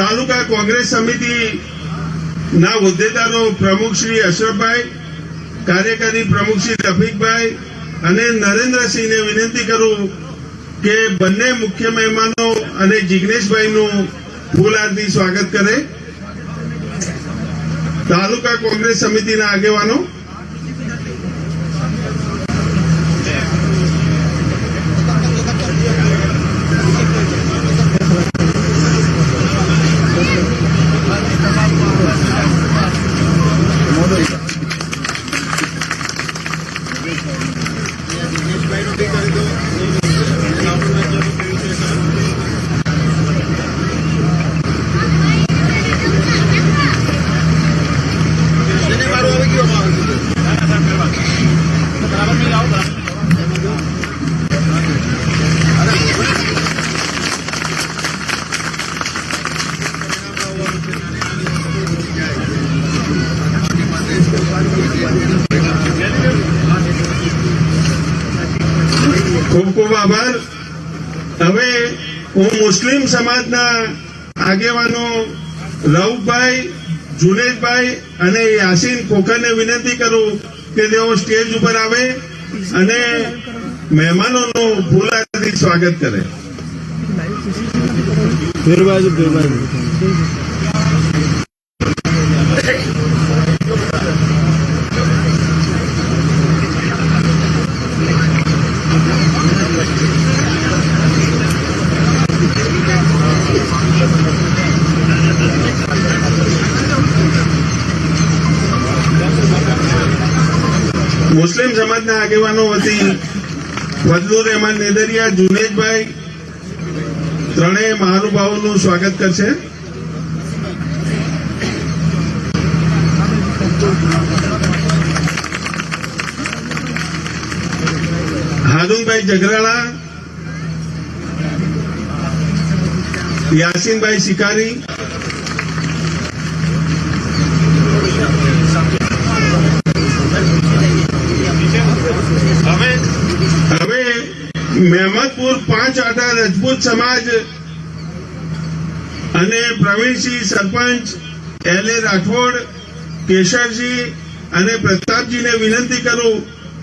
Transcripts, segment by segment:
તાલુકા કોંગ્રેસ સમિતિ ના હોદ્દેદારો પ્રમુખ શ્રી અશરફભાઈ, કાર્યકારી પ્રમુખ શ્રી રફીકભાઈ અને નરેન્દ્રસિંહને વિનંતી કરું કે બંને મુખ્ય મહેમાનો અને જિગ્નેશભાઈનું ફૂલહારથી સ્વાગત કરે. તાલુકા કોંગ્રેસ સમિતિના આગેવાનો ખૂબ ખૂબ આભાર. હવે હું મુસ્લિમ સમાજના આગેવાનો રઉફભાઈ, જુનેદભાઈ અને યાસીન ખોખરને વિનંતી કરું કે તેઓ સ્ટેજ ઉપર આવે અને મહેમાનોનું ફૂલહારથી સ્વાગત કરે. મુસ્લિમ સમાજના આગેવાનો વતી ફજલુર રહેમાન નેદરિયા, જુનેદભાઈ ત્રણેય મહાનુભાવોનું સ્વાગત કરશે. હારૂનભાઈ જગરાળા, યાસીનભાઈ શિકારી, હવે મહેમદપુર 5 રજપૂત સમાજ અને પ્રવીણસિંહ સરપંચ, LA રાઠોડ, કેશરજી અને પ્રતાપજીને વિનંતી કરું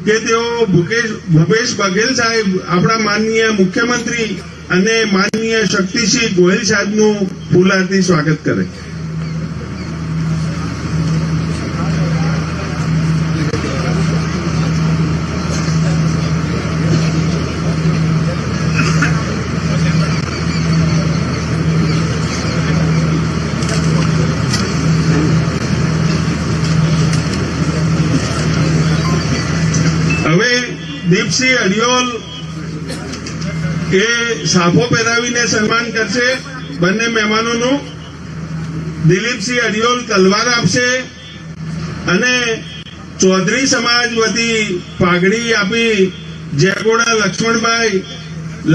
કે તેઓ ભૂપેશ બઘેલ સાહેબ, આપણા માનનીય મુખ્યમંત્રી અને માનનીય શક્તિસિંહ ગોહિલ સાહેબનું ફૂલહારથી સ્વાગત કરે. હવે દીપસિંહ અડિયોલ એ સાફો પહેરાવીને સન્માન કરશે બંને મહેમાનોનું. દિલીપસિંહ અડિયોલ તલવાર આપશે અને ચૌધરી સમાજ વતી પાઘડી આપી જેગોડા લક્ષ્મણભાઈ,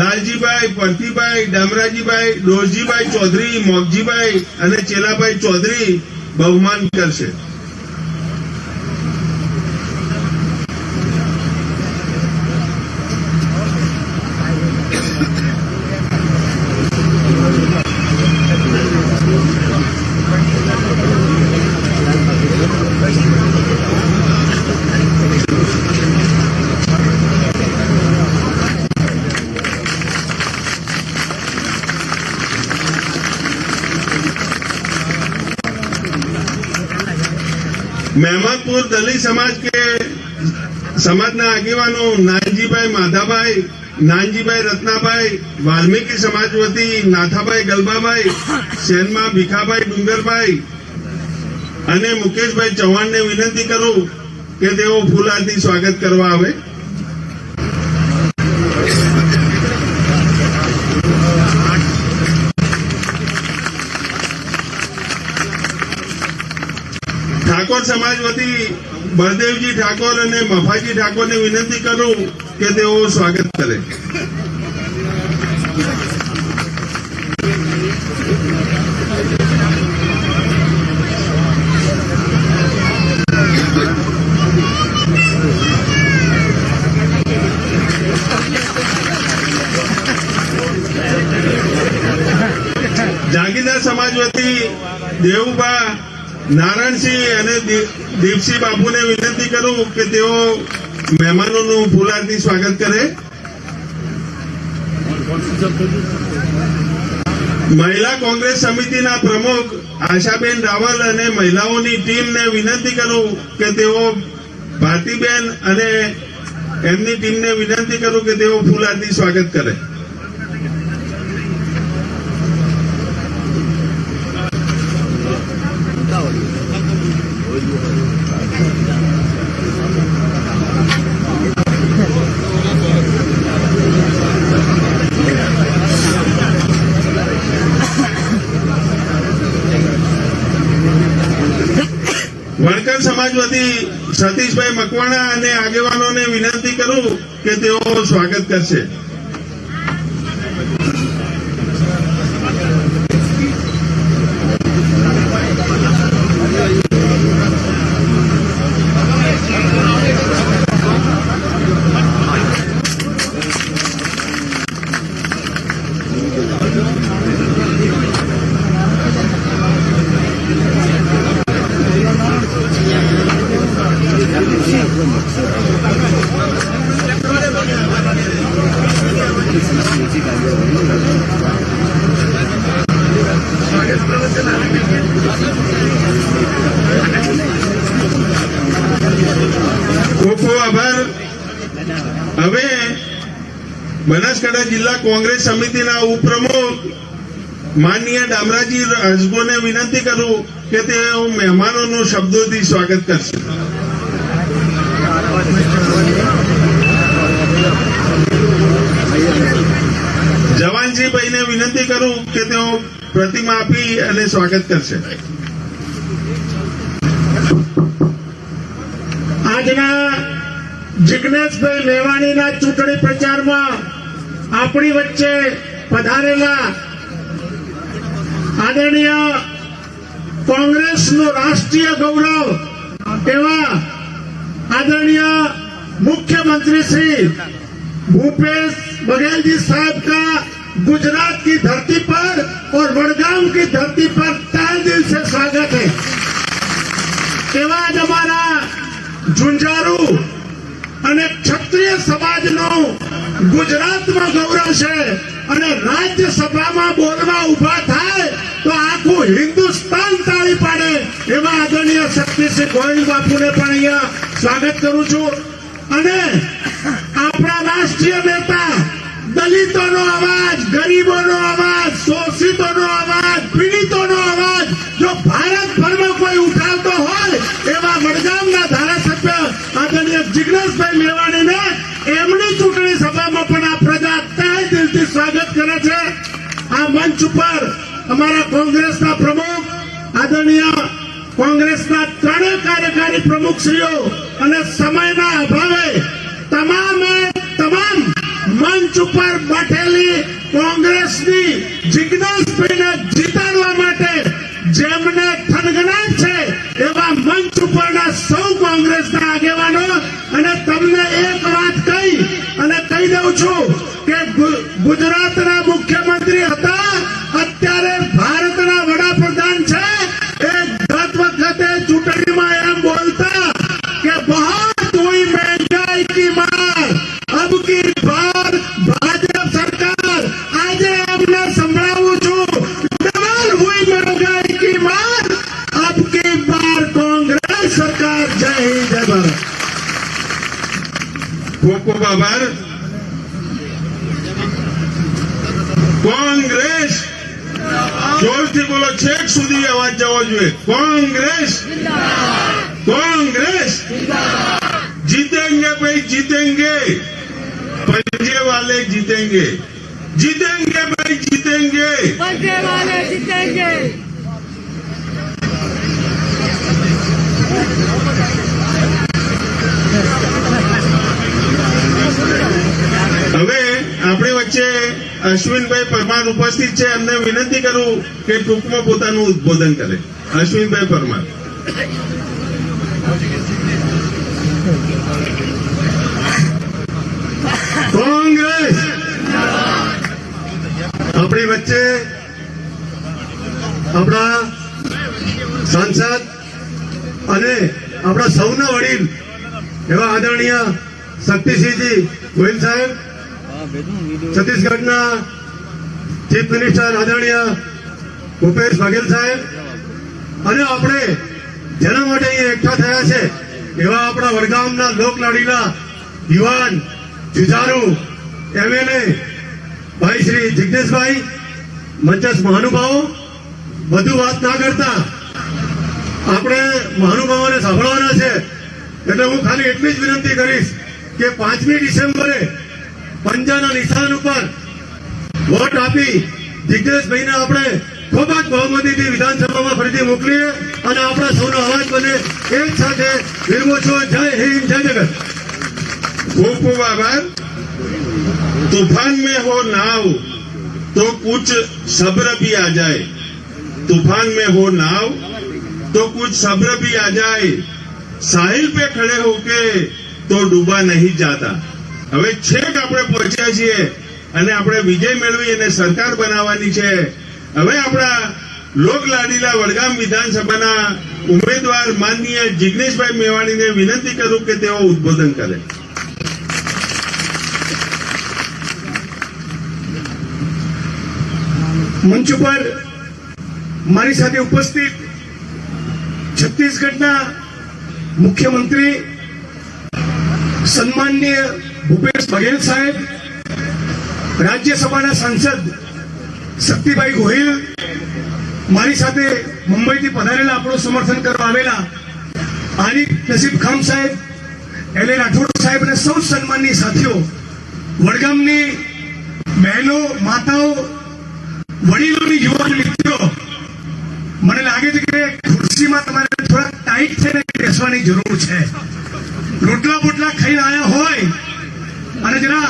લાલજીભાઈ, પરથીભાઈ, ડામરાજીભાઈ, ડોરજીભાઈ ચૌધરી, મોગજીભાઈ અને ચેલાભાઈ ચૌધરી બહુમાન કરશે. મહેમદપુર દલિત સમાજ કે સમાજના આગેવાનો નાનજીભાઈ માધાભાઈ, નાનજીભાઈ રત્નાભાઈ, વાલ્મીકી સમાજ વતી નાથાભાઈ ગલબાભાઈ, સેનમાં ભીખાભાઈ ડુંગરભાઈ અને મુકેશભાઈ ચૌહાણને વિનંતી કરું કે તેઓ ફૂલહારથી સ્વાગત કરવા આવે. ઠાકોર સમાજ વતી બળદેવજી ઠાકોર અને મફાજી ઠાકોરને વિનંતી કરું કે તેઓ સ્વાગત કરે. જાગીરદાર સમાજ સમાજ વતી દેવુભા નારાયણસિંહ અને દીપસિંહ બાપુને વિનંતી કરું કે તેઓ મહેમાનોનું ફૂલહારથી સ્વાગત કરે. મહિલા કોંગ્રેસ સમિતિના પ્રમુખ આશાબેન રાવલ અને મહિલાઓની ટીમને વિનંતી કરું કે તેઓ ભારતીબેન અને એમની ટીમને વિનંતી કરું કે તેઓ ફૂલહારથી સ્વાગત કરે. વણકર સમાજ વતી સતીશભાઈ મકવાણા અને આગેવાનોને વિનંતી કરું કે તેઓ સ્વાગત કરશે. ખૂબ ખૂબ આભાર. હવે બનાસકાંઠા જિલ્લા કોંગ્રેસ સમિતિના ઉપપ્રમુખ માનનીય ડામરાજી રાજગોને વિનંતી કરું કે તેઓ મહેમાનોનું શબ્દોથી સ્વાગત કરશે. જવાનસિંહભાઈને વિનંતી કરું કે તેઓ પ્રતિમા આપી અને સ્વાગત કરશે. આજના જિજ્ઞેશભાઈ મેવાણીના ચૂંટણી પ્રચારમાં આપણી વચ્ચે પધારેલા આદરણીય કોંગ્રેસનું રાષ્ટ્રીય ગૌરવ એવા आदरणीय मुख्यमंत्री श्री भूपेश बघेल जी साहब का गुजरात की धरती पर और वडगाम की धरती पर तहे दिल से स्वागत है। हमारा झुंझारू અને ક્ષત્રિય સમાજનો ગુજરાતમાં ગૌરવ છે અને રાજ્યસભામાં બોલવા ઉભા થાય તો આખું હિન્દુસ્તાન તાળી પાડે એવા આદરણીય શક્તિસિંહ ગોહિલ બાપુને પણ અહીંયા સ્વાગત કરું છું। અને આપણા રાષ્ટ્રીય નેતા દલિતોનો અવાજ, ગરીબોનો અવાજ, શોષિતોનો અવાજ, પીડિતોનો અવાજ જો ભારતભરમાં કોઈ ઉઠાવતો હોય એવા વડગામના ધારાસભ્ય આદરણીય જિજ્ઞેશભાઈ મેવાણીને એમની ચૂંટણી સભામાં પણ આ પ્રજા તહે દિલથી સ્વાગત કરે છે। આ મંચ ઉપર અમારા કોંગ્રેસના પ્રમુખ આદરણીય કોંગ્રેસના ત્રણેય કાર્યકારી પ્રમુખશ્રીઓ અને સમયના અભાવે તમામે તમામ મંચ ઉપર બેઠેલી કોંગ્રેસની જિજ્ઞેશભાઈને જીતાડવા માટે જેમને થનગનાટ છે એવા મંચ ઉપરના સૌ કોંગ્રેસના આગેવાનો અને તમને એક વાત કહી અને કહી દઉં છું કે ગુજરાતના મુખ્યમંત્રી હતા, અત્યારે ભારતના વડાપ્રધાન છે। એ ગત વખતે ચૂંટણીમાં એમ બોલતા કે बहुत हुई महंगाई की मार, अब की बार भाजप सरकार। आज हमने संभळावुं छुं डबल हुई महंगाई की मार, अब की बार कांग्रेस सरकार। जय हिंद, जय भारत। ખૂબ ખૂબ આભાર। કોંગ્રેસ જોરથી બોલો, છેક સુધી અવાજ જવો જોઈએ। કોંગ્રેસ, કોંગ્રેસ जीतेंगे भाई, जीतेंगे। पंजे वाले जीतेंगे, जीतेंगे भाई, जीतेंगे। पंजे वाले जीतेंगे। હવે આપણી વચ્ચે અશ્વિનભાઈ પરમાર ઉપસ્થિત છે, એમને વિનંતી કરું કે ટૂંકમાં પોતાનું ઉદ્બોધન કરે। અશ્વિનભાઈ પરમાર। કોંગ્રેસ। આપણી વચ્ચે આપણા સાંસદ અને આપણા સૌના વડીલ એવા આદરણીય શક્તિસિંહજી ગોહિલ સાહેબ, છત્તીસગઢના ચીફ મિનિસ્ટર આદરણીય ભૂપેશ બઘેલ સાહેબ, અને આપણે જેના માટે અહીંયા એકઠા થયા છે એવા આપણા વડગામના લોકલાડીલા યુવાન જુઝારુ એમએલએ ભાઈ શ્રી જિજ્ઞેશભાઈ, મંચસ્થ મહાનુભાવો, વધુ વાત ના કરતા આપણે મહાનુભાવોને સાંભળવાના છે, એટલે હું ખાલી એટલી જ વિનંતી કરીશ કે 5મી ડિસેમ્બરે પંજાના નિશાન ઉપર વોટ આપી જિજ્ઞેશભાઈને આપણે ખૂબ જ બહુમતીથી વિધાનસભામાં ફરીથી મોકલીએ અને આપણા સૌનો અવાજ બને એક સાથે વિરમો છો. જય હિન્દ, જય જગત. खूब खूब आभार. तूफान में हो नाव तो कुछ सब्र भी आ जाए, तूफान में हो नाव तो कुछ सब्र भी आ जाए, साहिल पे खड़े होके तो डूबा नहीं जाता. હવે છેક આપણે પહોંચ્યા છીએ અને આપણે વિજય મેળવી અને સરકાર બનાવવાની છે. હવે આપણા લોકલાડીલા વડગામ વિધાનસભાના ઉમેદવાર માનનીય જિગ્નેશભાઈ મેવાણીને વિનંતી કરું કે તેઓ ઉદ્બોધન કરે. મંચ ઉપર મારી સાથે ઉપસ્થિત છત્તીસગઢના મુખ્યમંત્રી સન્માનનીય ભૂપેશ બઘેલ સાહેબ, રાજ્યસભાના સાંસદ શક્તિભાઈ ગોહિલ, મારી સાથે મુંબઈથી પધારેલા આપણું સમર્થન કરવા આવેલા આરીફ નસીબ ખાન સાહેબ, એલ.એ. રાઠોડ સાહેબ અને સૌ સન્માનની સાથીઓ, વડગામની બહેનો, માતાઓ, વડીલોની યુવાન મિત્રો, મને લાગે છે કે ખુરશીમાં તમારે થોડા ટાઈટ થઈને બેસવાની જરૂર છે. રોટલા બોટલા ખાઈને આવ્યા હોય અને જરા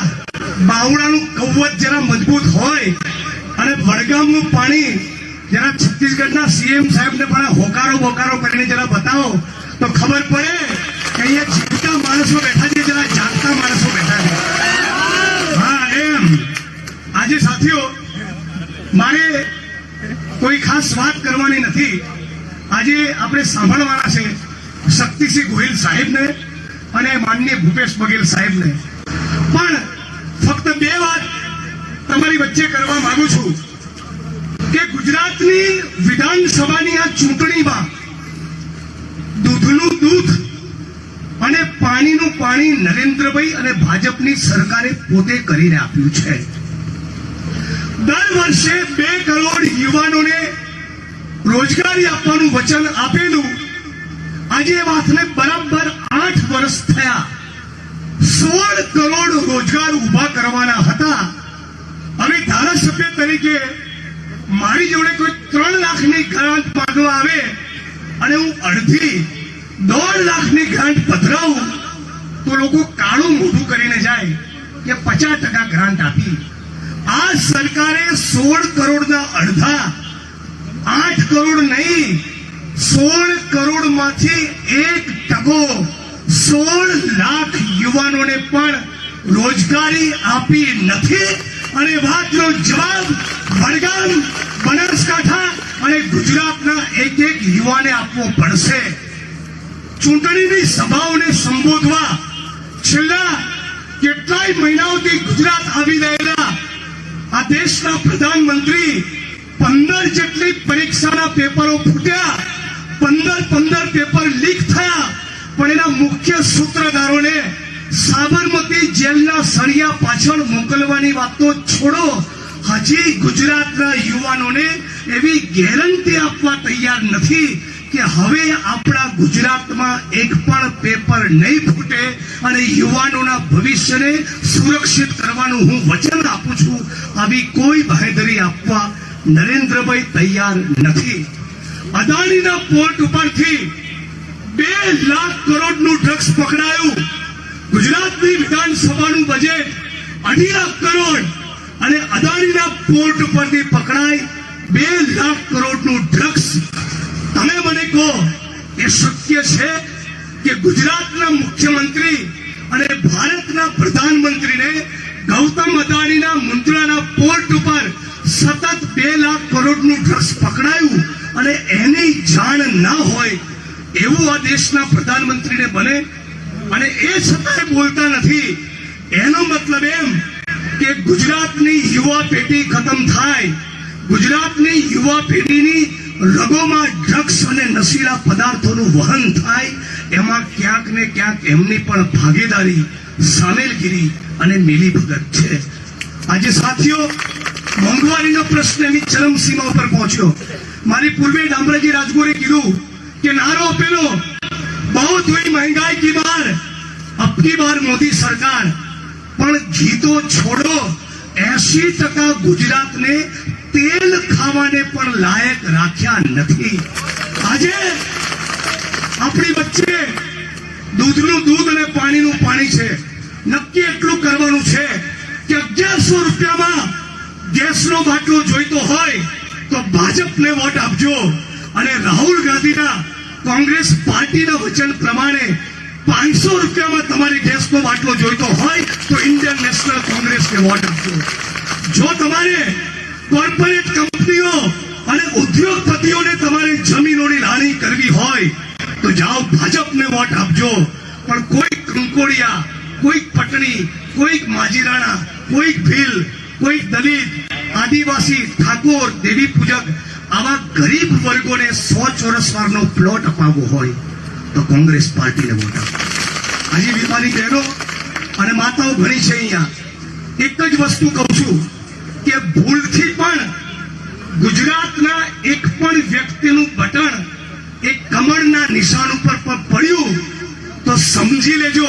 બાવડાનું કવચ જરા મજબૂત હોય અને વડગામનું પાણી જરા છત્તીસગઢના સીએમ સાહેબને પણ હોકારો બોકારો કરીને જરા બતાવો તો ખબર પડે કે અહીંયા જીવતા માણસો બેઠા છે, જરા જાગતા માણસો બેઠા છે. હા, એમ આજે સાથીઓ મારે કોઈ ખાસ વાત કરવાની નથી. આજે આપણે સાંભળવાના છે શક્તિસિંહ ગોહિલ સાહેબને અને માનનીય ભૂપેશ બઘેલ સાહેબને. પણ ફક્ત 2 વાત તમારી વચ્ચે કરવા માંગુ છું કે ગુજરાતની વિધાનસભાની આ ચૂંટણીમાં દૂધનું દૂધ અને પાણીનું પાણી નરેન્દ્રભાઈ અને ભાજપની સરકારે પોતે કરીને આપ્યું છે. દર વર્ષે 2 કરોડ યુવાનોને રોજગારી આપવાનું વચન આપેલું. આજે એ વાતને બરાબર 8 વર્ષ થયા. 16 કરોડ રોજગાર ઉભા કરવાના હતા. હવે ધારાસભ્ય તરીકે મારી જોડે કોઈ 3 લાખની ગ્રાન્ટ માંગવા આવે અને હું અડધી 1.5 લાખની ગ્રાન્ટ પધરાવું તો લોકો કાળું મોઢું કરીને જાય કે 50% ગ્રાન્ટ આપી. આ સરકારે 16 કરોડના અડધા, 8 કરોડ નહીં, 16 કરોડમાંથી 1% 16 લાખ યુવાનોને પણ રોજગારી આપી નથી. અને વાતનો જવાબ વડગામ, બનાસકાંઠા અને ગુજરાતના એક યુવાને આપવો પડશે. ચૂંટણીની સભાઓને સંબોધવા છેલ્લા કેટલાય મહિનાઓથી ગુજરાત આવી રહેલા આ દેશના પ્રધાનમંત્રી 15 જેટલી પરીક્ષાના પેપરો ફૂટ્યા, 15 પેપર લીક થયા, પણ એના મુખ્ય સૂત્રધારોને સાબરમતી જેલના સળિયા પાછળ મોકલવાની વાત તો છોડો, હજી ગુજરાતના યુવાનોને એવી ગેરંટી આપવા તૈયાર નથી કે હવે આપણા ગુજરાતમાં એક પણ પેપર નહીં ફૂટે અને યુવાનોના ભવિષ્યને સુરક્ષિત કરવાનું હું વચન આપું છું. આવી કોઈ બાહેધરી આપવા નરેન્દ્રભાઈ તૈયાર નથી. અદાણીના પોર્ટ ઉપરથી 2 લાખ કરોડનું ડ્રગ્સ પકડાયું. ગુજરાતની વિધાનસભાનું બજેટ 2.5 લાખ કરોડ અને અદાણીના પોર્ટ ઉપરથી પકડાય 2 લાખ કરોડનું ડ્રગ્સ. તમે મને કહો એ શક્ય છે કે ગુજરાતના મુખ્યમંત્રી અને ભારતના પ્રધાનમંત્રીને ગૌતમ અદાણીના મુન્દ્રાના પોર્ટ ઉપર સતત 2 લાખ કરોડનું ડ્રગ્સ પકડાયું અને એની જાણ ના હોય એવું આ દેશના પ્રધાનમંત્રીને બને અને એ છતાંય બોલતા નથી. એનો મતલબ એમ કે ગુજરાતની યુવા પેઢી ખતમ થાય, ગુજરાતની યુવા પેઢીની રગોમાં ડ્રગ્સ અને નશીલા પદાર્થોનું વહન થાય, એમાં ક્યાંક ને ક્યાંક એમની પણ ભાગીદારી, સામેલગીરી અને મિલીભગત છે. આજે સાથીઓ, મોંઘવારીનો પ્રશ્ન એની ચરમસીમા ઉપર પહોંચ્યો. મારી પૂર્વે ડામરાજી રાજગોરે કીધું કે નારો પેલો बहुत हुई महंगाई की बार, अब की बार मोदी सरकार, પણ ગીતો છોડો, 80% ગુજરાતને તેલ ખાવાને પણ લાયક રાખ્યા નથી. આજે આપણી વચ્ચે દૂધનું દૂધ અને પાણીનું પાણી છે. નક્કી એટલું કરવાનું છે કે 1100 રૂપિયામાં ગેસનો બાટલો જોઈતો હોય તો ભાજપને વોટ આપજો અને રાહુલ ગાંધીના કોંગ્રેસ પાર્ટીના વચન પ્રમાણે 500 રૂપિયામાં તમારે ગેસનો બાટલો જોઈતો હોય તો ઇન્ડિયન નેશનલ કોંગ્રેસને વોટ આપજો. જો તમારે કોર્પોરેટ કંપનીઓ અને ઉદ્યોગપતિઓને તમારે જમીનોની લાણી કરવી હોય તો જાઓ ભાજપને વોટ આપજો. પણ કોઈક કંકોડિયા, કોઈક પટણી, કોઈક માજીરાણા, કોઈક ભીલ, કોઈક દલિત, આદિવાસી, ઠાકોર, દેવી પૂજક આવા ગરીબ વર્ગોને 100 ચોરસ વારનો પ્લોટ અપાવવો હોય તો કોંગ્રેસ પાર્ટીને વોટ આપો. આજે વેપારી બહેનો અને માતાઓ ઘણી છે અહીંયા. એક જ વસ્તુ કહું છું કે ભૂલથી પણ ગુજરાતના એક પણ વ્યક્તિનું બટન એક કમળના નિશાન ઉપર પડ્યું તો સમજી લેજો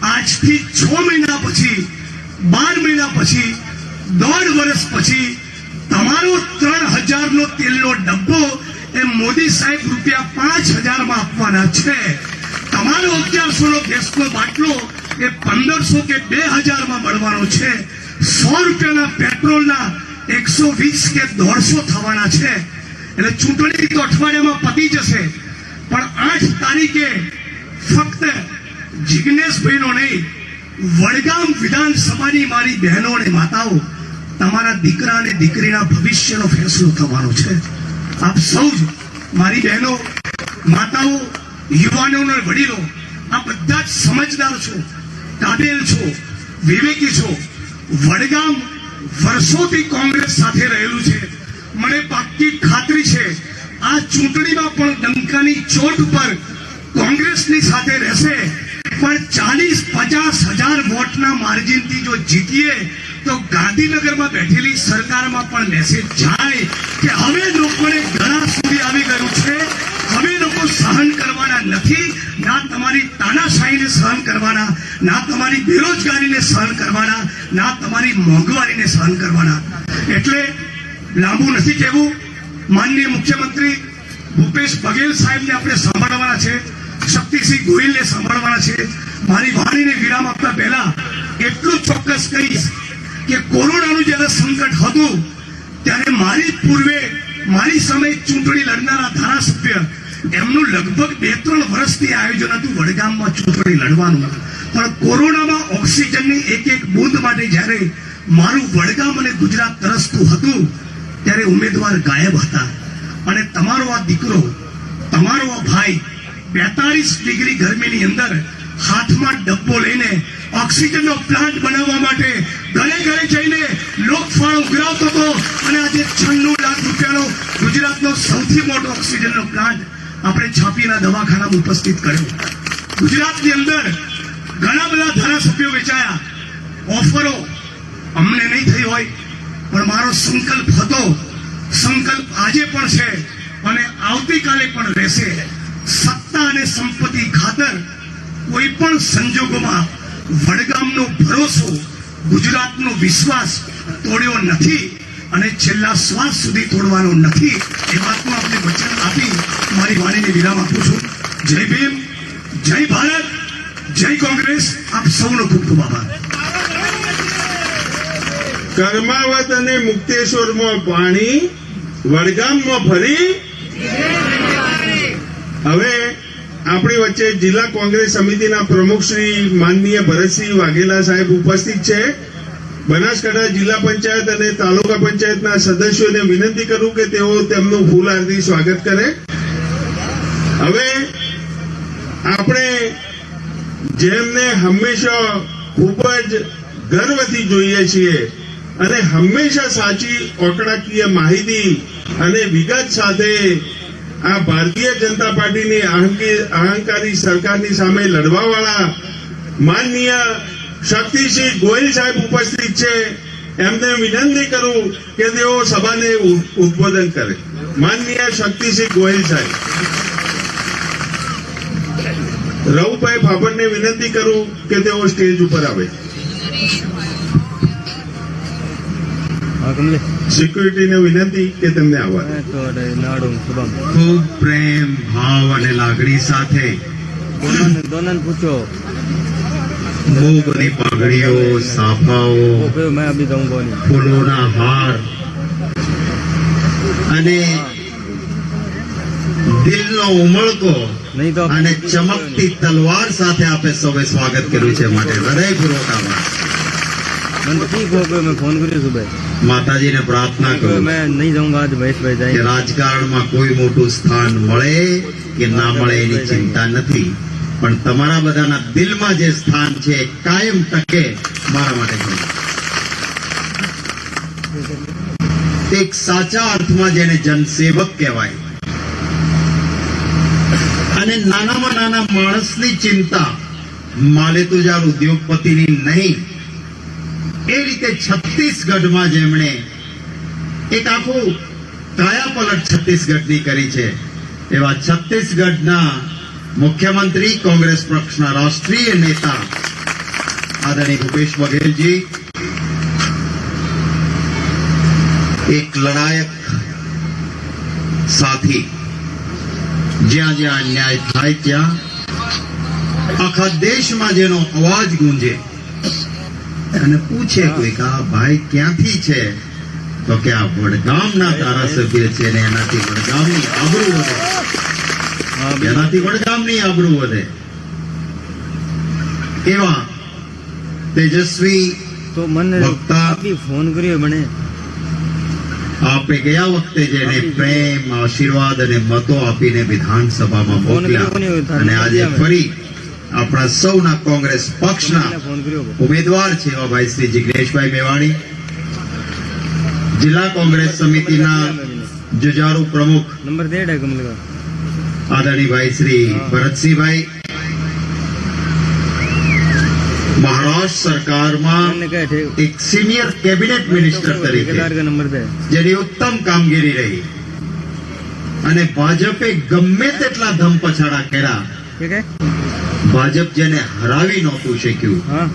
આજથી 6 મહિના પછી, 12 મહિના પછી, 1.5 વર્ષ પછી તમારો 3000 નો તેલનો ડબ્બો એ મોદી સાહેબ ₹5000 માં આપવાના છે. તમારો 1100 નો ગેસનો બાટલો એ 1500 કે 2000 માં મળવાનો છે. 100 રૂપિયાના પેટ્રોલના 120 કે 150 થવાના છે. એટલે ચૂંટણી તો અઠવાડિયામાં પતી જશે, પણ 8 તારીખે ફક્ત જિગ્નેશભાઈનો નહીં, વડગામ વિધાનસભાની મારી બહેનો અને માતાઓ, તમારા દીકરા અને દીકરીના ભવિષ્યનો ફેસલો થવાનો છે. આપ સૌ જ મારી બહેનો, માતાઓ, યુવાનો અને વડીલો આ બધા જ સમજદાર છો, કાબેલ છો, વિવેકી છો. વડગામ વર્ષોથી કોંગ્રેસ સાથે રહેલું છે. મને પાક્કી ખાતરી છે આ ચૂંટણીમાં પણ ડંકાની ચોટ પર કોંગ્રેસની સાથે રહેશે. પણ 40-50 હજાર વોટના માર્જિનથી જો જીતીએ તો ગાંધીનગરમાં બેઠેલી સરકારમાં પણ મેસેજ જાય કે હવે લોકોને ઘણા સુધી આવી ગયું છે. હવે લોકો સહન કરવાના નથી, ના તમારી તાનાશાહીને સહન કરવાના, ના તમારી બેરોજગારીને સહન કરવાના, ના તમારી મોંઘવારીને સહન કરવાના. એટલે લાંબુ નથી કહેવું. માનનીય મુખ્યમંત્રી ભૂપેશ બઘેલ સાહેબને આપણે સાંભળવાના છે, શક્તિસિંહ ગોહિલને સાંભળવાના છે. મારી વાણીને વિરામ આપતા પહેલા એટલું ચોક્કસ કહીશ કે કોરોનાનું જ્યારે સંકટ હતું ત્યારે મારી પૂર્વે મારી સામે ચૂંટણી લડનારા ધારાસભ્ય એમનું લગભગ 2-3 વર્ષથી આયોજન હતું વડગામમાં ચૂંટણી લડવાનું. પણ કોરોનામાં ઓક્સિજનની એક બૂંદ માટે જ્યારે મારું વડગામ અને ગુજરાત તરસતું હતું ત્યારે ઉમેદવાર ગાયબ હતા. અને તમારો આ દીકરો, તમારો આ ભાઈ 42 ડિગ્રી ગરમીની અંદર હાથમાં ડબ્બો લઈને ઓક્સિજનનો પ્લાન્ટ બનાવવા માટે ઘરે ઘરે જઈને લોકફાળો ઉઘરાવતો હતો. અને આજે 96 લાખ રૂપિયાનો ગુજરાતનો સૌથી મોટો ઓક્સિજનનો પ્લાન્ટ આપણે છાપીના દવાખાનામાં ઉપસ્થિત કર્યો. ગુજરાતની અંદર ઘણા બધા ધારાસભ્યો વેચાયા. ઓફરો અમને નહીં થઈ હોય, પણ મારો સંકલ્પ હતો, સંકલ્પ આજે પણ છે અને આવતીકાલે પણ રહેશે. સત્તા અને સંપત્તિ ખાતર કોઈ પણ સંજોગોમાં વડગામનો ભરોસો, ગુજરાતનો વિશ્વાસ તોડ્યો નથી અને છેલ્લા શ્વાસ સુધી તોડવાનો નથી. એ વાતનું આપણે વચન આપી મારી વાણીને વિરામ આપું છું. જય ભીમ, જય ભારત, જય કોંગ્રેસ. આપ સૌનો ખૂબ ખૂબ આભાર. કર્માવત અને મુક્તેશ્વરમાં પાણી, વડગામમાં ફરી. હવે આપણી વચ્ચે જિલ્લા કોંગ્રેસ સમિતિના પ્રમુખ શ્રી માનનીય ભરતસિંહ વાઘેલા સાહેબ ઉપસ્થિત છે. બનાસકાંઠા જિલ્લા પંચાયત અને તાલુકા પંચાયતના સદસ્યોને વિનંતી કરું કે તેઓ તેમનું ફૂલહારથી સ્વાગત કરે. હવે આપણે જેમને હંમેશા ખૂબ જ ગર્વથી જોઈએ છીએ અને હંમેશા સાચી આંકડાકીય માહિતી અને વિગત સાથે આ ભારતીય જનતા પાર્ટીની અહંકારી સરકારની સામે લડવાવાળા માનનીય શક્તિસિંહ ગોહિલ સાહેબ ઉપસ્થિત છે. એમને વિનંતી કરું કે તેઓ સભાને ઉદ્બોધન કરે. માનનીય શક્તિસિંહ ગોહિલ સાહેબ. રવુભાઈ ફાફડને વિનંતી કરું કે તેઓ સ્ટેજ ઉપર આવે. સિક્યુરિટીને વિનંતી કે તેમને આવવા દે. ખૂબ પ્રેમ ભાવ અને લાગણી સાથે પૂછો બહુ બધી પાઘડીઓ, સાફાઓ, मैं अभी दूंगा नहीं ફૂલોના હાર અને દિલનો ઉમળકો नहीं तो અને ચમકતી તલવાર સાથે આપે સૌએ સ્વાગત કર્યું છે માટે હૃદયપૂર્વક આભાર. मैं तो ठीक हो गए मैं फोन करी सुबह માતાજીને પ્રાર્થના કરું मैं नहीं जाऊंगा आज महेश भाई કે जाएंगे રાજકારણમાં કોઈ મોટું સ્થાન મળે કે ના મળે એની ચિંતા નથી, પણ તમારા બધાના દિલમાં જે સ્થાન છે એ કાયમ ટકે મારા માટે ઘણું. એક સાચા અર્થમાં જેને જનસેવક કહેવાય અને નાનામાં નાના માણસની ચિંતા માલેતુજાર ઉદ્યોગપતિની નહીં, એ રીતે છત્તીસગઢમાં જેમણે એક આખું કાયાપલટ છત્તીસગઢની કરી છે એવા છત્તીસગઢના મુખ્યમંત્રી, કોંગ્રેસ પક્ષના રાષ્ટ્રીય નેતા આદરણીય ભૂપેશ બઘેલજી એક લડાયક સાથી. જ્યાં જ્યાં અન્યાય થાય ત્યાં આખા દેશમાં જેનો અવાજ ગુંજે અને પૂછે કોઈ કે આ ભાઈ ક્યાંથી છે, તો કે આ વડગામના ધારાસભ્ય છે ને એનાથી વડગામની આબરૂ વધે, એનાથી વડગામની આબરૂ વધે. એવા તેજસ્વી तो मन वक्ता अभी फोन करिए बने આપે ગયા વખતે જેને પ્રેમ, આશીર્વાદ અને મતો આપીને વિધાનસભામાં મોકલ્યા અને આજે ફરી આપણા સૌના કોંગ્રેસ પક્ષના फोन करियो ઉમેદવાર છે એવા ભાઈ શ્રી જિગ્નેશભાઈ મેવાણી, જિલ્લા કોંગ્રેસ સમિતિના જુજારુ પ્રમુખ नंबर दे है कमल का આદરણીય ભાઈ શ્રી ભરતસિંહભાઈ, મહારાષ્ટ્ર સરકારમાં मैंने कहा थे એક સિનિયર કેબિનેટ મિનિસ્ટર તરીકે ठेकेदार का नंबर दे જેની ઉત્તમ કામગીરી રહી અને ભાજપે ગમે તેટલા ધમપછાડા કર્યા, ठीक है ભાજપ જેને હરાવી નહોતું શક્યું हाँ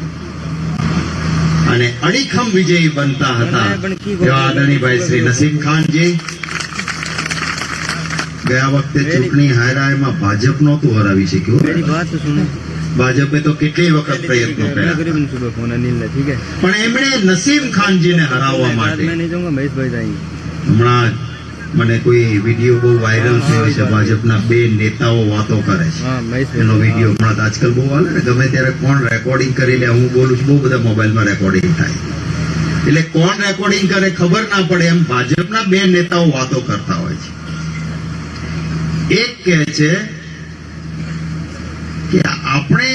અને અડીખમ વિજયી બનતા હતા એવા આદરણીય ભાઈ શ્રી નસીમ ખાનજી ગયા વખતે ચૂંટણી હાર્યા એમાં ભાજપ નહોતું હરાવી શક્યું. मेरी बात तो सुनो ભાજપે તો કેટલી વખત પ્રયત્નો मैं કર્યા करीबन सुबह फोन अनिल ने ठीक है પણ એમણે નસીમ ખાનજીને હરાવવા आज માટે मैं नहीं जाऊंगा महेश भाई जाएंगे હમણાં જ મને કોઈ વિડીયો બહુ વાયરલ થયો છે, ભાજપના બે નેતાઓ વાતો કરે છે हाँ महेश એનો भाई વિડીયો હમણાં તો આજકાલ બહુ હાલે ને, ગમે ત્યારે કોણ રેકોર્ડિંગ કરી લે, હું બોલું છું બહુ બધા મોબાઈલમાં રેકોર્ડિંગ થાય, એટલે કોણ રેકોર્ડિંગ કરે ખબર ના પડે એમ ભાજપના બે નેતાઓ વાતો કરતા હોય છે. એક કહે છે કે આપણે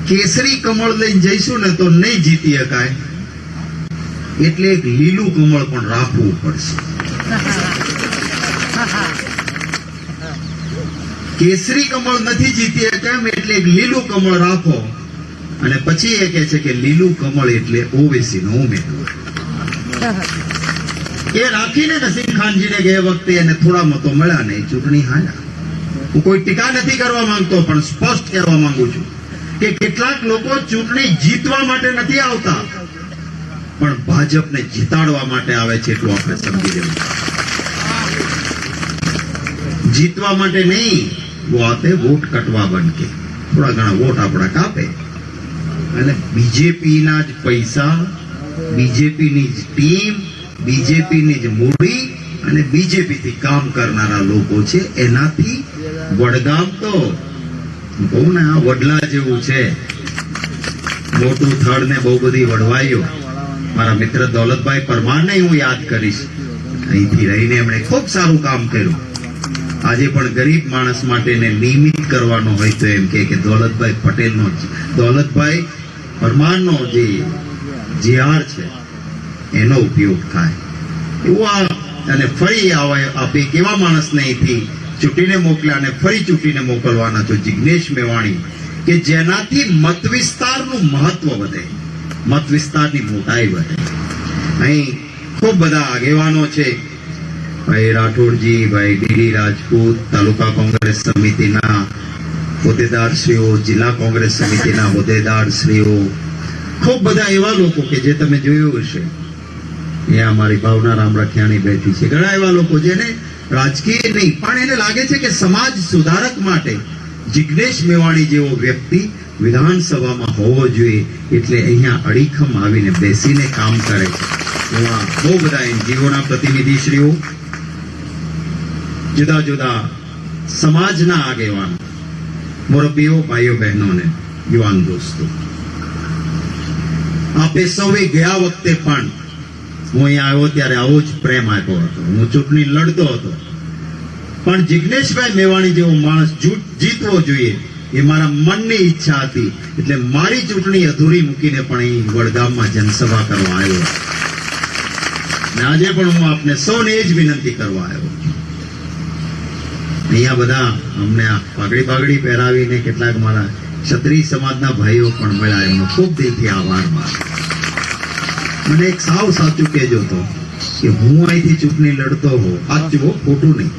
કેસરી કમળ લઈને જઈશું ને તો નહીં જીતી શકાય, એટલે એક લીલું કમળ પણ રાખવું પડશે. કેસરી કમળ નથી જીતી શકાય એટલે એક લીલું કમળ રાખો અને પછી એ કહે છે કે લીલું કમળ એટલે ઓવેસી નો ઉમેદવાર. એ રાખીને નસીમ ખાનજીને ગયા વખતે એને થોડા મતો મળ્યા ને ચૂંટણી હાર્યા. હું કોઈ ટીકા નથી કરવા માંગતો પણ સ્પષ્ટ કહેવા માંગુ છું કે કેટલાક લોકો ચૂંટણી જીતવા માટે નથી આવતા પણ ભાજપને જીતાડવા માટે આવે છે, એટલું આપણે સમજી લેવું. જીતવા માટે નહીં, वो आते वोट कटवा बन के थोड़ा घना वोट આપણા કાપે અને બીજેપીના જ પૈસા, બીજેપીની જ ટીમ, બીજેપીની જ મૂડી અને બીજેપીથી કામ કરનારા લોકો છે. એનાથી વડગામ તો કહું ને આ વડલા જેવું છે મોટું થડ ને બહુ બધી વડવાઈઓ મારા મિત્ર દોલતભાઈ પરમારને હું યાદ કરીશ. અહીંથી રહીને એમણે ખૂબ સારું કામ કર્યું. આજે પણ ગરીબ માણસ માટે ને નિયમિત કરવાનો હોય તો એમ કે દોલતભાઈ પટેલનો દોલતભાઈ પરમારનો જે જીઆર છે એનો ઉપયોગ થાય એવું અને ફરી આપે કેવા માણસને અહીંથી ચૂંટીને મોકલ્યા અને ફરી ચૂંટીને મોકલવાના તો જિગ્નેશ મેવાણી કે જેનાથી મત વિસ્તારનું મહત્વ વધે, મત વિસ્તારની મોટાઈ વધે. અહીં ખૂબ બધા આગેવાનો છે, ભાઈ રાઠોડજી, ભાઈ ડીડી રાજપૂત, તાલુકા કોંગ્રેસ સમિતિના હોદ્દેદારશ્રીઓ, જિલ્લા કોંગ્રેસ સમિતિના હોદ્દેદારશ્રીઓ, ખૂબ બધા એવા લોકો કે જે તમે જોયું હશે. અહીંયા અમારી ભાવના રામ રખિયાણી બેઠી છે. ઘણા એવા લોકો જેને રાજકીય નહીં પણ એને લાગે છે કે સમાજ સુધારક માટે જિગ્નેશ મેવાણી જેવો વ્યક્તિ વિધાનસભામાં હોવો જોઈએ, એટલે અહીંયા અડીખમ આવીને બેસીને કામ કરે છે. એવા બહુ બધા એનજીઓના પ્રતિનિધિશ્રીઓ, જુદા જુદા સમાજના આગેવાનો, મુરબ્બીઓ, ભાઈઓ બહેનોને, યુવાન દોસ્તો, આપે સૌએ ગયા વખતે પણ હું અહીંયા આવ્યો ત્યારે આવો જ પ્રેમ આપ્યો હતો. હું ચૂંટણી લડતો હતો પણ જિગ્નેશભાઈ મેવાણી જેવો માણસ જીતવો જોઈએ એ મારા મનની ઈચ્છા હતી. એટલે મારી ચૂંટણી અધૂરી મૂકીને પણ અહીં વડગામમાં જનસભા કરવા આવ્યો. અને આજે પણ હું આપને સૌને એ જ વિનંતી કરવા આવ્યો. અહીંયા બધા અમને આ પાઘડી પહેરાવીને કેટલાક મારા ક્ષત્રિય સમાજના ભાઈઓ પણ મળ્યા, એમનો ખૂબ દિલથી આભાર માનું. મને એક સાવ સાચું કહેજો તો કે હું અહીંથી ચૂંટણી લડતો હો, સાચું ખોટું નહીં,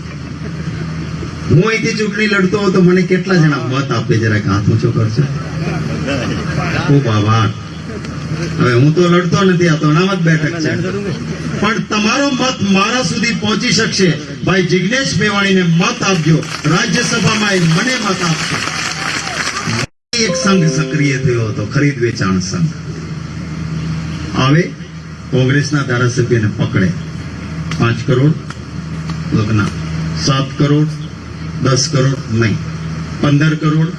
હું અહીંથી ચૂંટણી લડતો હો તો મને કેટલા જણા મત આપે, જરાક હાથ ઊંચો કરશો? ખૂબ આભાર. હવે હું તો લડતો નથી, આ તો અનામત બેઠક છે, પણ તમારો મત મારા સુધી પહોંચી શકશે. ભાઈ જિગ્નેશ મેવાણીને મત આપજો, રાજ્યસભામાં મને મત આપજો. એક સંઘ સક્રિય થયો હતો, ખરીદ વેચાણ સંઘ. આવે કોંગ્રેસના ધારાસભ્યને પકડે, 5 કરોડ લગ્ન, 7 કરોડ, 10 કરોડ નહીં, 15 કરોડ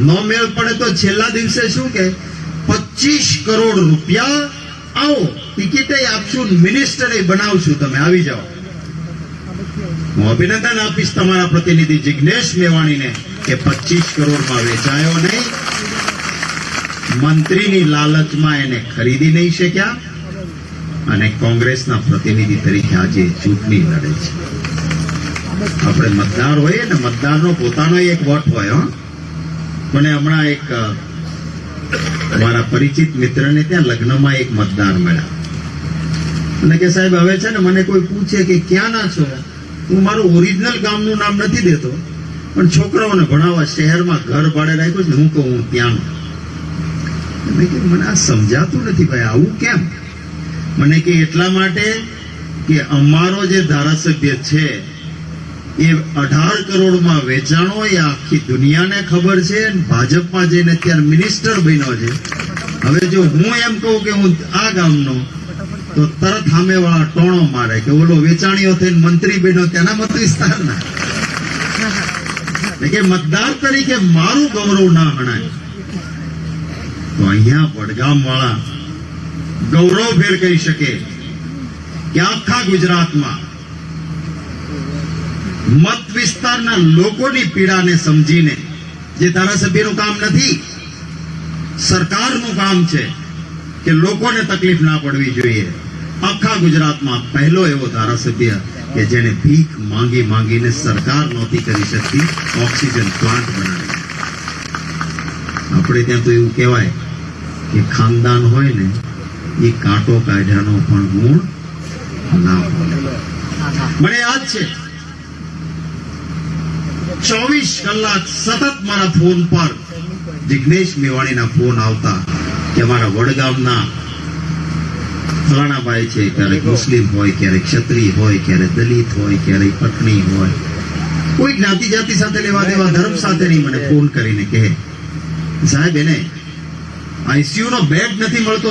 નો મેળ પડે તો છેલ્લા દિવસે શું કે 25 કરોડ રૂપિયા આવો, ટિકિટે આપશું, મિનિસ્ટરે બનાવશું, તમે આવી જાઓ. હું અભિનંદન આપીશ તમારા પ્રતિનિધિ જિગ્નેશ મેવાણીને કે 25 કરોડમાં વેચાયો નહીં, મંત્રીની લાલચમાં એને ખરીદી નહીં શક્યા અને કોંગ્રેસના પ્રતિનિધિ તરીકે આજે ચૂંટણી લડે છે. આપણે મતદાર હોઈએ ને, મતદારનો પોતાનો એક વોટ હોય. મને હમણાં એક મારા પરિચિત મિત્રને ત્યાં લગ્નમાં એક મતદાર મળ્યા અને કે સાહેબ હવે છે ને મને કોઈ પૂછે કે ક્યાં ના છો, હું મારું ઓરિજિનલ ગામનું નામ નથી દેતો પણ છોકરાઓને ભણાવવા શહેરમાં ઘર ભાડે રાખ્યું છે ને, હું કહું હું ત્યાંનો. મેં કીધું મને આ સમજાતું નથી ભાઈ, આવું કેમ? મને કે એટલા માટે કે અમારો જે ધારાસભ્ય છે એ 18 કરોડમાં વેચાણો, એ આખી દુનિયાને ખબર છે. ભાજપમાં જઈને અત્યારે મિનિસ્ટર બન્યો છે. હવે જો હું એમ કહું કે હું આ ગામનો, તો તરત સામેવાળા ટોણો મારે કે ઓલો વેચાણીઓ થઈને મંત્રી બન્યો ત્યાંના મત વિસ્તારના. કે મતદાર તરીકે મારું ગૌરવ ના ગણાય. તો અહીંયા વડગામ વાળા ગૌરવભેર કહી શકે કે આખા ગુજરાતમાં મત વિસ્તારના લોકોની પીડાને સમજીને, જે ધારાસભ્યનું કામ નથી, સરકારનું કામ છે કે લોકોને તકલીફ ના પડવી જોઈએ. આખા ગુજરાતમાં પહેલો એવો ધારાસભ્ય કે જેને ભીખ માંગી માંગીને સરકાર નહોતી કરી શકતી ઓક્સિજન પ્લાન્ટ બનાવી. આપણે ત્યાં તો એવું કહેવાય કે ખાનદાન હોય ને એ કાંટો કાઢ્યાનો પણ ગુણ ના હોય. મને યાદ છે 24 કલાક સતત મારા ફોન પર જિગ્નેશ મેવાણીના ફોન આવતા કે અમારા વડગામના ફલાણાભાઈ છે, ક્યારેક મુસ્લિમ હોય, ક્યારેક ક્ષત્રિય હોય, ક્યારેક દલિત હોય, ક્યારેક પટણી હોય, કોઈ જ્ઞાતિ જાતિ સાથે લેવા દેવા ધર્મ સાથે નહીં, મને ફોન કરીને કહે સાહેબ એને આઈસીયુ નો બેડ નથી મળતો,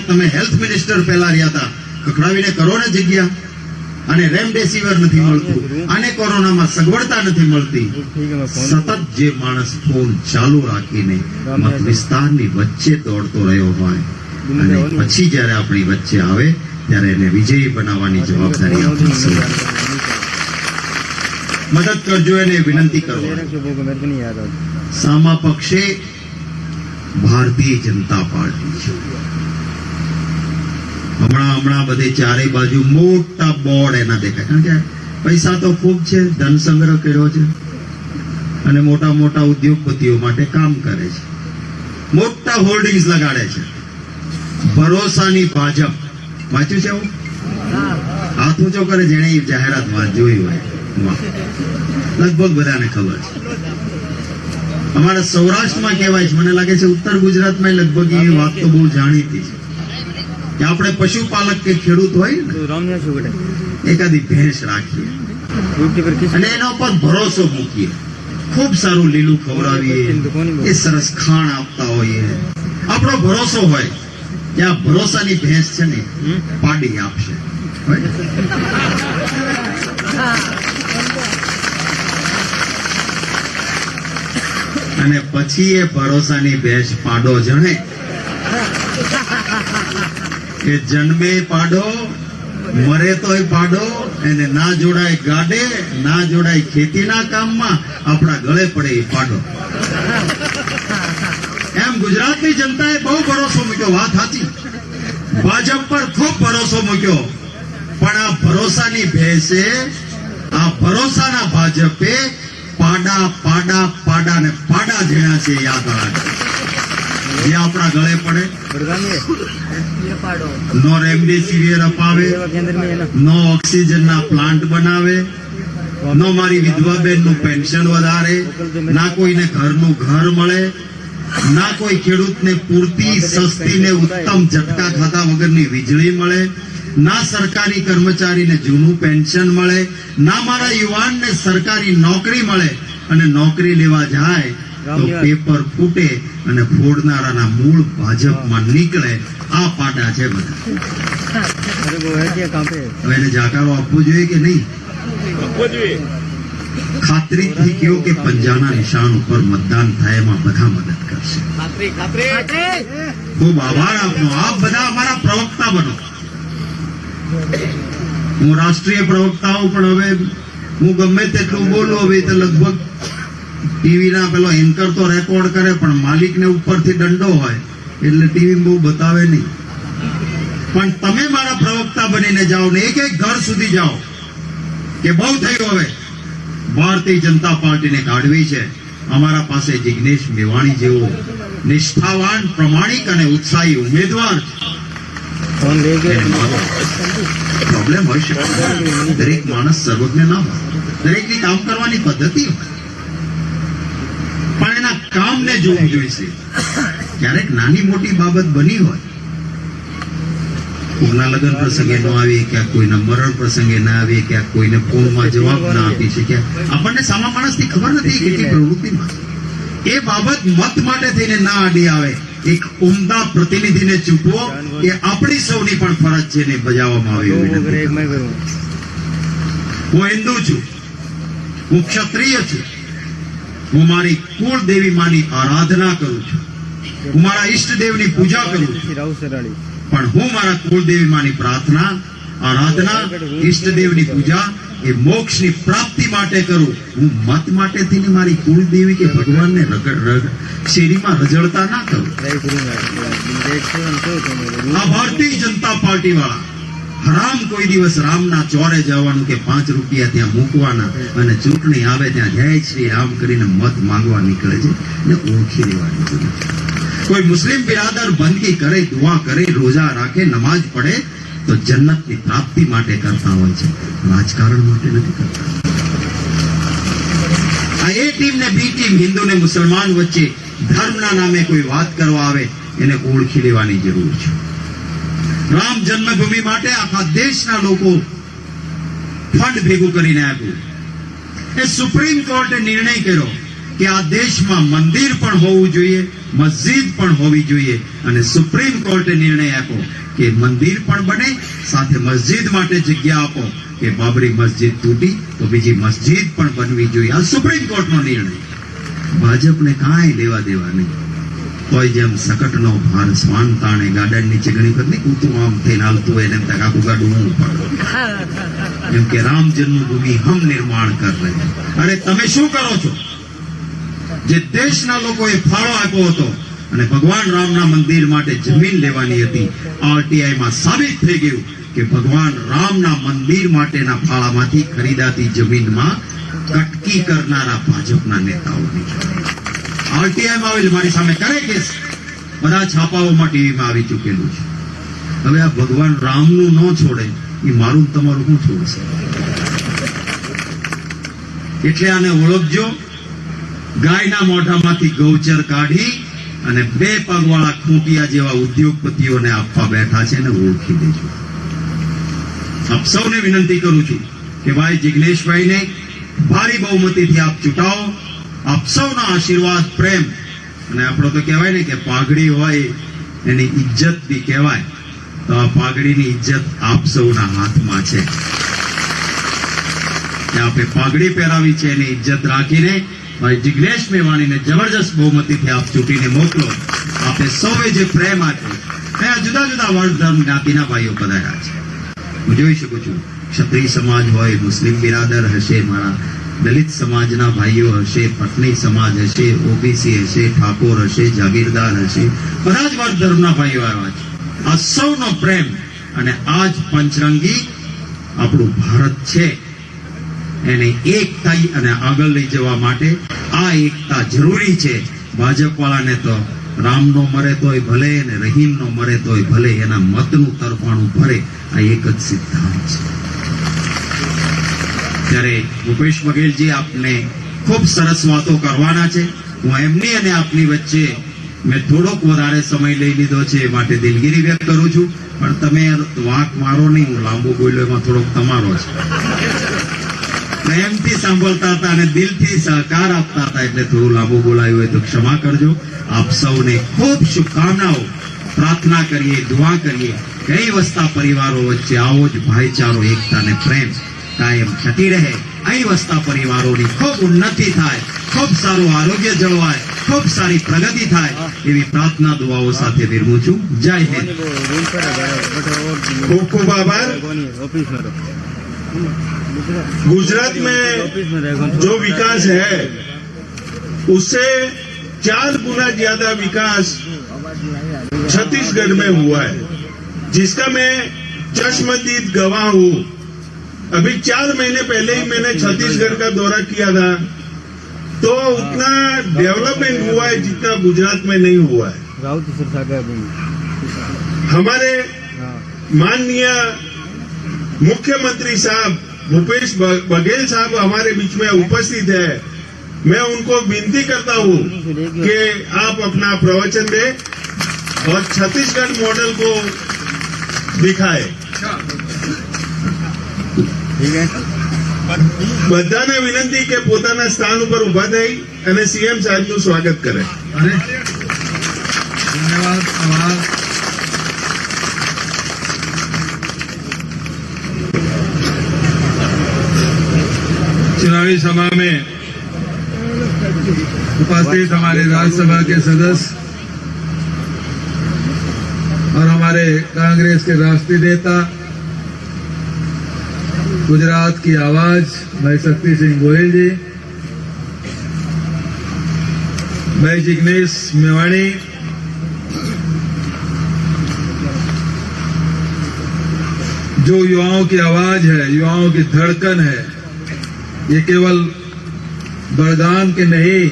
તમે હેલ્થ મિનિસ્ટર પહેલા રહ્યા હતા, ખખડાવીને કરો ને જગ્યા. અને રેમડેસિવિર નથી મળતું, અને કોરોનામાં સગવડતા નથી મળતી, ठीक है मैं फोन સતત જે માણસ ફોન ચાલુ રાખીને મત વિસ્તારની વચ્ચે દોડતો રહ્યો હોય અને પછી જ્યારે આપણી વચ્ચે આવે ત્યારે એને વિજયી બનાવવાની જવાબદારી આપણી સૌની. મદદ કરજો એને વિનંતી કરો. मेरे को मेरे को नहीं याद आता. સામા પક્ષે ભારતીય જનતા પાર્ટી છે. હમણાં બધે ચારે બાજુ મોટા બોર્ડ એના દેખાય, કારણ કે પૈસા તો ખૂબ છે, ધન સંગ્રહ કર્યો છે અને મોટા મોટા ઉદ્યોગપતિઓ માટે કામ કરે છે, મોટા હોર્ડિંગ્સ લગાડે છે. ભરોસાની ભાજપ વાંચ્યું છે આવું? હાથ ઊંચો કરે જેણે એ જાહેરાત જોઈ હોય. વાહ. લગભગ બધાને ખબર છે. અમારા સૌરાષ્ટ્રમાં કહેવાય છે, મને લાગે છે ઉત્તર ગુજરાતમાં લગભગ એ વાત તો બહુ જાણીતી છે કે આપણે પશુપાલક કે ખેડૂત હોય ને, तो राम ने शो बेटा એકાદી ભેંસ રાખીએ यूट्यूब पर किस અને એના ઉપર ભરોસો મૂકીએ, ખૂબ સારું લીલું ખવડાવીએ, એ સરસ ખાણ આપતા હોઈએ, આપણો ભરોસો હોય કે આ ભરોસાની ભેંસ છે ને પાડી આપશે. હોય? અને પછી એ ભરોસાની ભેંસ પાડો જણે કે જન્મે પાડો, મરે તોય પાડો, એને ના જોડાય ગાડે, ના જોડાય ખેતીના કામમાં, આપણા ગળે પડે એ પાડો. એમ ગુજરાતની જનતાએ બહુ ભરોસો મૂક્યો, વાત સાચી, ભાજપ પર ખૂબ ભરોસો મૂક્યો, પણ આ ભરોસાની ભેંસે, આ ભરોસાના ભાજપે પાડા પાડા પાડા ને પાડા જેણા છે, યાદ રાખજો. જે આપણા ગળે પડે, बड़गाम में નો રેમડેસિવિર અપાવે, सेवा केंद्र में है ना નો ઓક્સિજનના પ્લાન્ટ બનાવે, નો મારી વિધવા બેનનું પેન્શન વધારે, ના કોઈને ઘરનું ઘર મળે, ના કોઈ ખેડૂતને પૂરતી સસ્તી ને ઉત્તમ ઝટકા ખાધા વગરની વીજળી મળે, ના સરકારી કર્મચારીને જૂનું પેન્શન મળે, ના મારા યુવાનને સરકારી નોકરી મળે, અને નોકરી લેવા જાય તો પેપર ફૂટે અને ફોડનારાના મૂળ ભાજપમાં નીકળે. આ પાટા છે બધા. अरे वो है क्या कहाँ पे હવે એને જાકારો આપવો જોઈએ કે નહીં? ખાતરીથી કહો કે પંજાના નિશાન ઉપર મતદાન થાય, એમાં બધા મદદ કરશે. ખૂબ આભાર આપનો. આપ બધા અમારા પ્રવક્તા બનો. હું રાષ્ટ્રીય પ્રવક્તા હું, પણ હવે હું ગમે તેટલું બોલું, હવે તો લગભગ ટીવીના પેલો એન્કર તો રેકોર્ડ કરે, પણ માલિકને ઉપરથી દંડો હોય એટલે ટીવી બહુ બતાવે નહીં. પણ તમે મારા પ્રવક્તા બનીને જાઓ ને એક ઘર સુધી જાઓ કે બહુ થયું, હવે ભારતીય જનતા પાર્ટીને કાઢવી છે. અમારા પાસે જિગ્નેશ મેવાણી જેવો નિષ્ઠાવાન, પ્રમાણિક અને ઉત્સાહી ઉમેદવાર છે. फोन ले गए પ્રોબ્લેમ હોય શકે, દરેક માણસ સર્વજ્ઞ ના હોય, દરેકની કામ કરવાની પદ્ધતિ હોય, પણ એના કામને જોવું જોઈશે. ક્યારેક નાની મોટી બાબત બની હોય, કોઈના લગ્ન પ્રસંગે ન આવી, ક્યાંક કોઈના મરણ પ્રસંગે ના આવી, ક્યાંક કોઈને ફોનમાં જવાબ ના આપી શક્યા, આપણને સામા માણસની ખબર નથી કેટલી પ્રવૃત્તિમાં એ બાબત મત માટે થઈને ના આડી આવે. એક ઉમદા પ્રતિનિધિને ચૂકવો એ આપણી સૌની પણ ફરજ છે ને બજાવવામાં આવે એવી वो વિનંતી एक કરું. मैं करूँ હું હિન્દુ છું, હું ક્ષત્રિય છું, હું મારી કુળદેવી માની આરાધના કરું છું, હું મારા ઈષ્ટદેવની પૂજા કરું છું, राहुल सराड़ी પણ હું મારા કુળદેવી માની પ્રાર્થના, આરાધના, ઈષ્ટદેવની પૂજા એ મોક્ષની પ્રાપ્તિ માટે કરું. હું મત માટેથી ને મારી કુળદેવી કે ભગવાનને શેરીમાં રજળતા ના કરું. ट्राई करूँगा डेट से हम तो मेरे આ ભારતીય જનતા પાર્ટી વાળા હરામ કોઈ દિવસ રામના ચોરે જવાનું કે 5 રૂપિયા ત્યાં મૂકવાના અને ચૂંટણી આવે ત્યાં જય શ્રી રામ કરીને મત માંગવા નીકળે છે ને ઓળખી લેવાની જરૂર છે. કોઈ મુસ્લિમ બિરાદર બંદગી કરે, દુઆ કરે, રોજા રાખે, નમાજ પડે તો જન્નતની પ્રાપ્તિ માટે કરતા હોય છે, રાજકારણ માટે નથી કરતા. આ એ ટીમ ને બી ટીમ, હિન્દુ ને મુસલમાન વચ્ચે ધર્મના નામે કોઈ વાત કરવા આવે એને ઓળખી લેવાની જરૂર છે. રામ જન્મભૂમિ માટે આખા દેશના લોકો ફંડ ભેગું કરીને આપ્યું. એ સુપ્રીમ કોર્ટે નિર્ણય કર્યો કે આ દેશમાં મંદિર પણ હોવું જોઈએ, મસ્જિદ પણ હોવી જોઈએ, અને સુપ્રીમ કોર્ટે નિર્ણય આપ્યો કે મંદિર પણ બને, સાથે મસ્જિદ માટે જગ્યા આપો કે બાબરી મસ્જિદ તૂટી તો બીજી મસ્જિદ પણ બનવી જોઈએ. આ સુપ્રીમ કોર્ટનો નિર્ણય. ભાજપને કાંઈ લેવા દેવા નહીં. તોય જેમ સકટનો ભાર સ્વાન તાણે ગાર્ડન નીચે ઘણી વખત નહીં કૂતું આમ થઈને હાલતું હોય ને તક આખું ગાડું હું ઉપાડું, એમ કે રામ જન્મભૂમિ હમ નિર્માણ કર રહે. અરે તમે શું કરો છો? જે દેશના લોકોએ ફાળો આપ્યો હતો અને ભગવાન રામના મંદિર માટે જમીન લેવાની હતી, આરટીઆઈમાં સાબિત થઈ ગયું કે ભગવાન રામના મંદિર માટેના ફાળામાંથી ખરીદાતી જમીનમાં કટકી કરનારા ભાજપના નેતાઓની આરટીઆઈમાં આવેલ મારી સામે કરે કેસ, બધા છાપાઓમાં ટીવીમાં આવી ચૂકેલું છે. હવે આ ભગવાન રામનું ન છોડે એ મારું તમારું શું છોડશે? એટલે આને ઓળખજો. ગાયના મોઢામાંથી ગૌચર કાઢી અને 2 પગવાળા ખૂંટિયા જેવા ઉદ્યોગપતિઓને આપવા બેઠા છે ને ઓળખી દેજો. આપ સૌને વિનંતી કરું છું કે ભાઈ જિગ્નેશભાઈને ભારી બહુમતીથી આપ ચૂંટાવો. આપ સૌના આશીર્વાદ, પ્રેમ, અને આપણો તો કહેવાય ને કે પાઘડી હોય એની ઇજ્જત બી કહેવાય, તો આ પાઘડીની ઇજ્જત આપ સૌના હાથમાં છે. કે આપણે પાઘડી પહેરાવી છે એની ઇજ્જત રાખીને ભાઈ જિગ્નેશ મેવાણીને જબરજસ્ત બહુમતીથી આપ ચૂંટીને મોકલો. આપણે સૌએ જે પ્રેમ આપ્યો, અહીંયા જુદા જુદા વર્ગ, ધર્મ, જ્ઞાતિના ભાઈઓ પધાર્યા છે. હું જોઈ શકું છું ક્ષત્રિય સમાજ હોય, મુસ્લિમ બિરાદર હશે, મારા દલિત સમાજના ભાઈઓ હશે, પટની સમાજ હશે, ઓબીસી હશે, ઠાકોર હશે, જાગીરદાર હશે, બધા જ વર્ગ ધર્મના ભાઈઓ આવ્યા છે. આ સૌનો પ્રેમ અને આ જ પંચરંગી આપણું ભારત છે. એને એક થઈ અને આગળ લઈ જવા માટે આ એકતા જરૂરી છે. ભાજપ વાળાને તો રામનો મરે તોય ભલે ને રહીમનો મરે તોય ભલે, એના મતનું તરફાણું ભરે, આ એક જ સિદ્ધાંત છે. ત્યારે ભૂપેશ બઘેલજી આપને ખૂબ સરસ વાતો કરવાના છે. હું એમની અને આપની વચ્ચે મેં થોડોક વધારે સમય લઈ લીધો છે એ માટે દિલગીરી વ્યક્ત કરું છું. પણ તમે વાંક મારો નહીં, હું લાંબુ બોલ્યો એમાં થોડોક તમારો છે. પ્રેમથી સાંભળતા હતા અને દિલથી સહકાર આપતા હતા એટલે થોડું લાંબુ બોલાયું હોય તો ક્ષમા કરજો. આપ સૌને ખૂબ શુભકામનાઓ. પ્રાર્થના કરીએ, દુઆ કરીએ કે અહીં વસતા પરિવારો વચ્ચે આવો જ ભાઈચારો, એકતા અને પ્રેમ કાયમ ટકી રહે. અહીં વસતા પરિવારોની ખૂબ ઉન્નતિ થાય, ખૂબ સારું આરોગ્ય જળવાય, ખૂબ સારી પ્રગતિ થાય એવી પ્રાર્થના દુઆઓ સાથે વિરમું છું. જય હિન્દ. खूब खूब आभार. गुजरात में जो विकास है उससे 4 गुना ज्यादा विकास छत्तीसगढ़ में हुआ है, जिसका मैं चश्मदीद गवाह हूं. अभी 4 महीने पहले ही मैंने छत्तीसगढ़ का दौरा किया था, तो उतना डेवलपमेंट हुआ है जितना गुजरात में नहीं हुआ है. हमारे माननीय मुख्यमंत्री साहब भूपेश बघेल साहब हमारे बीच में उपस्थित है. मैं उनको विनती करता हूं कि आप अपना प्रवचन दें और छत्तीसगढ़ मॉडल को दिखाए. બધાને વિનંતી કે પોતાના સ્થાન ઉપર ઉભા થઈ અને સીએમ સાહેબનું સ્વાગત કરે. धन्यवाद. आभार. चुनावी सभा में उपस्थित हमारे राज्यसभा के सदस्य और हमारे कांग्रेस के राष्ट्रीय नेता, गुजरात की आवाज भाई शक्ति सिंह गोयल जी, भाई जिग्नेश मेवाणी, जो युवाओं की आवाज है, युवाओं की धड़कन है, ये केवल बड़गाम के नहीं,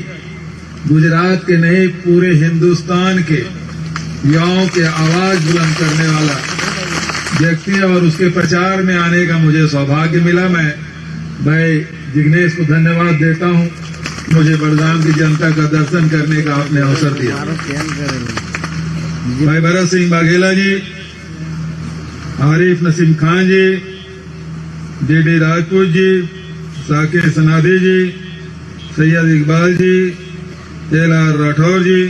गुजरात के नहीं, पूरे हिंदुस्तान के युवाओं के आवाज बुलंद करने वाला व्यक्ति है और उसके प्रचार में आने का मुझे सौभाग्य मिला. मैं भाई जिग्नेश को धन्यवाद देता हूं, मुझे बड़गाम की जनता का दर्शन करने का आपने अवसर दिया. भाई भरत सिंह वाघेला जी, आरिफ नसीम खान जी, डी राजपूत जी, साकिर सनादी जी, सैयद इकबाल जी, एल.आर. राठौर जी,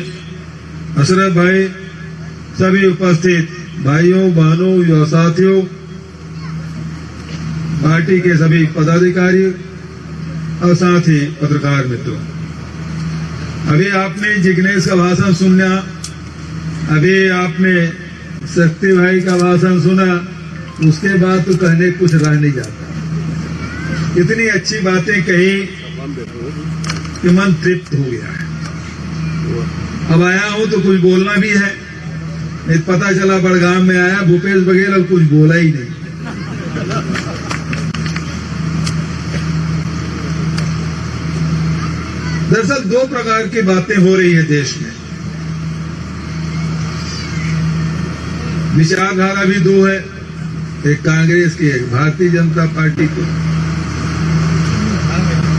अशरफ भाई, सभी उपस्थित भाइयों बहनों युवा साथियों, पार्टी के सभी पदाधिकारी और साथ ही पत्रकार मित्रों, अभी आपने जिग्नेश का भाषण सुना, अभी आपने शक्ति भाई का भाषण सुना, उसके बाद तो कहने कुछ रह नहीं जाता। इतनी अच्छी बातें कही कि मन तृप्त हो गया है। अब आया हूं तो कुछ बोलना भी है, नहीं पता चला बड़गाम में आया भूपेश बघेल और कुछ बोला ही नहीं। दरअसल दो प्रकार की बातें हो रही है देश में, विचारधारा भी दो है, एक कांग्रेस की एक भारतीय जनता पार्टी की।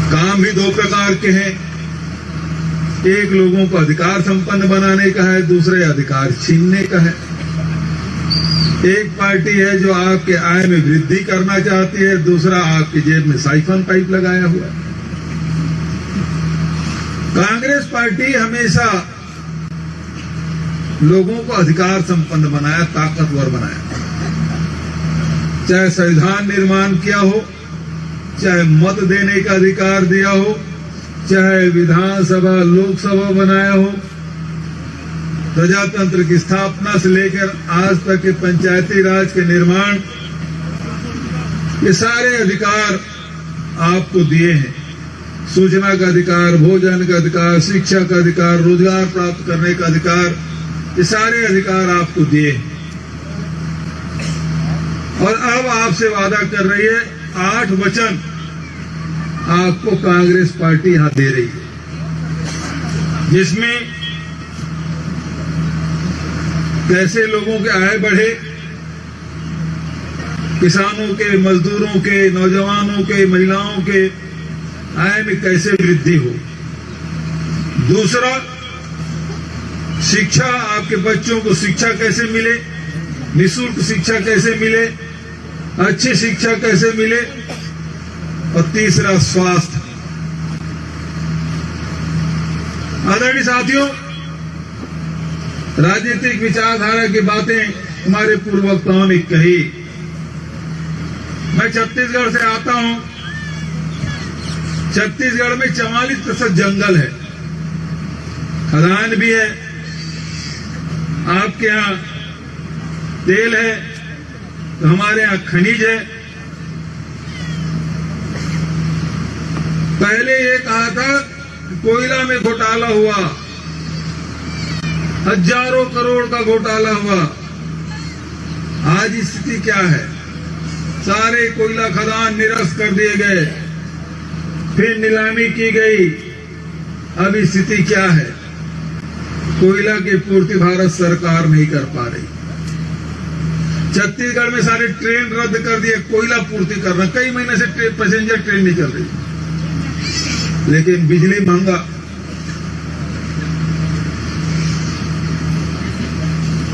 काम भी दो प्रकार के हैं, एक लोगों को अधिकार संपन्न बनाने का है, दूसरे अधिकार छीनने का है। एक पार्टी है जो आपके आय में वृद्धि करना चाहती है, दूसरा आपकी जेब में साइफन पाइप लगाया हुआ है। कांग्रेस पार्टी हमेशा लोगों को अधिकार संपन्न बनाया, ताकतवर बनाया। चाहे संविधान निर्माण किया हो, चाहे मत देने का अधिकार दिया हो, चाहे विधानसभा लोकसभा बनाया हो, प्रजातंत्र की स्थापना से लेकर आज तक के पंचायती राज के निर्माण, ये सारे अधिकार आपको दिए हैं। सूचना का अधिकार, भोजन का अधिकार, शिक्षा का अधिकार, रोजगार प्राप्त करने का अधिकार, ये सारे अधिकार आपको दिए हैं। और अब आपसे वादा कर रही है, 8 वचन आपको कांग्रेस पार्टी यहां दे रही है, जिसमें कैसे लोगों के आय बढ़े, किसानों के, मजदूरों के, नौजवानों के, महिलाओं के आय में कैसे वृद्धि हो। दूसरा, शिक्षा, आपके बच्चों को शिक्षा कैसे मिले, निःशुल्क शिक्षा कैसे मिले, अच्छी शिक्षा कैसे मिले। और तीसरा, स्वास्थ्य। आदरणीय साथियों, राजनीतिक विचारधारा की बातें हमारे पूर्व वक्ताओं ने कही। मैं छत्तीसगढ़ से आता हूं। छत्तीसगढ़ में 44% जंगल है, खदान भी है। आपके यहां तेल है तो हमारे यहां खनिज है। पहले ये कहा था कोयला में घोटाला हुआ, हजारों करोड़ का घोटाला हुआ। आज स्थिति क्या है? सारे कोयला खदान निरस्त कर दिए गए, फिर नीलामी की गई। अब स्थिति क्या है? कोयला की पूर्ति भारत सरकार नहीं कर पा रही। छत्तीसगढ़ में सारे ट्रेन रद्द कर दिए, कोयला पूर्ति करना। कई महीने से पैसेंजर ट्रेन नहीं चल रही, लेकिन बिजली महंगा।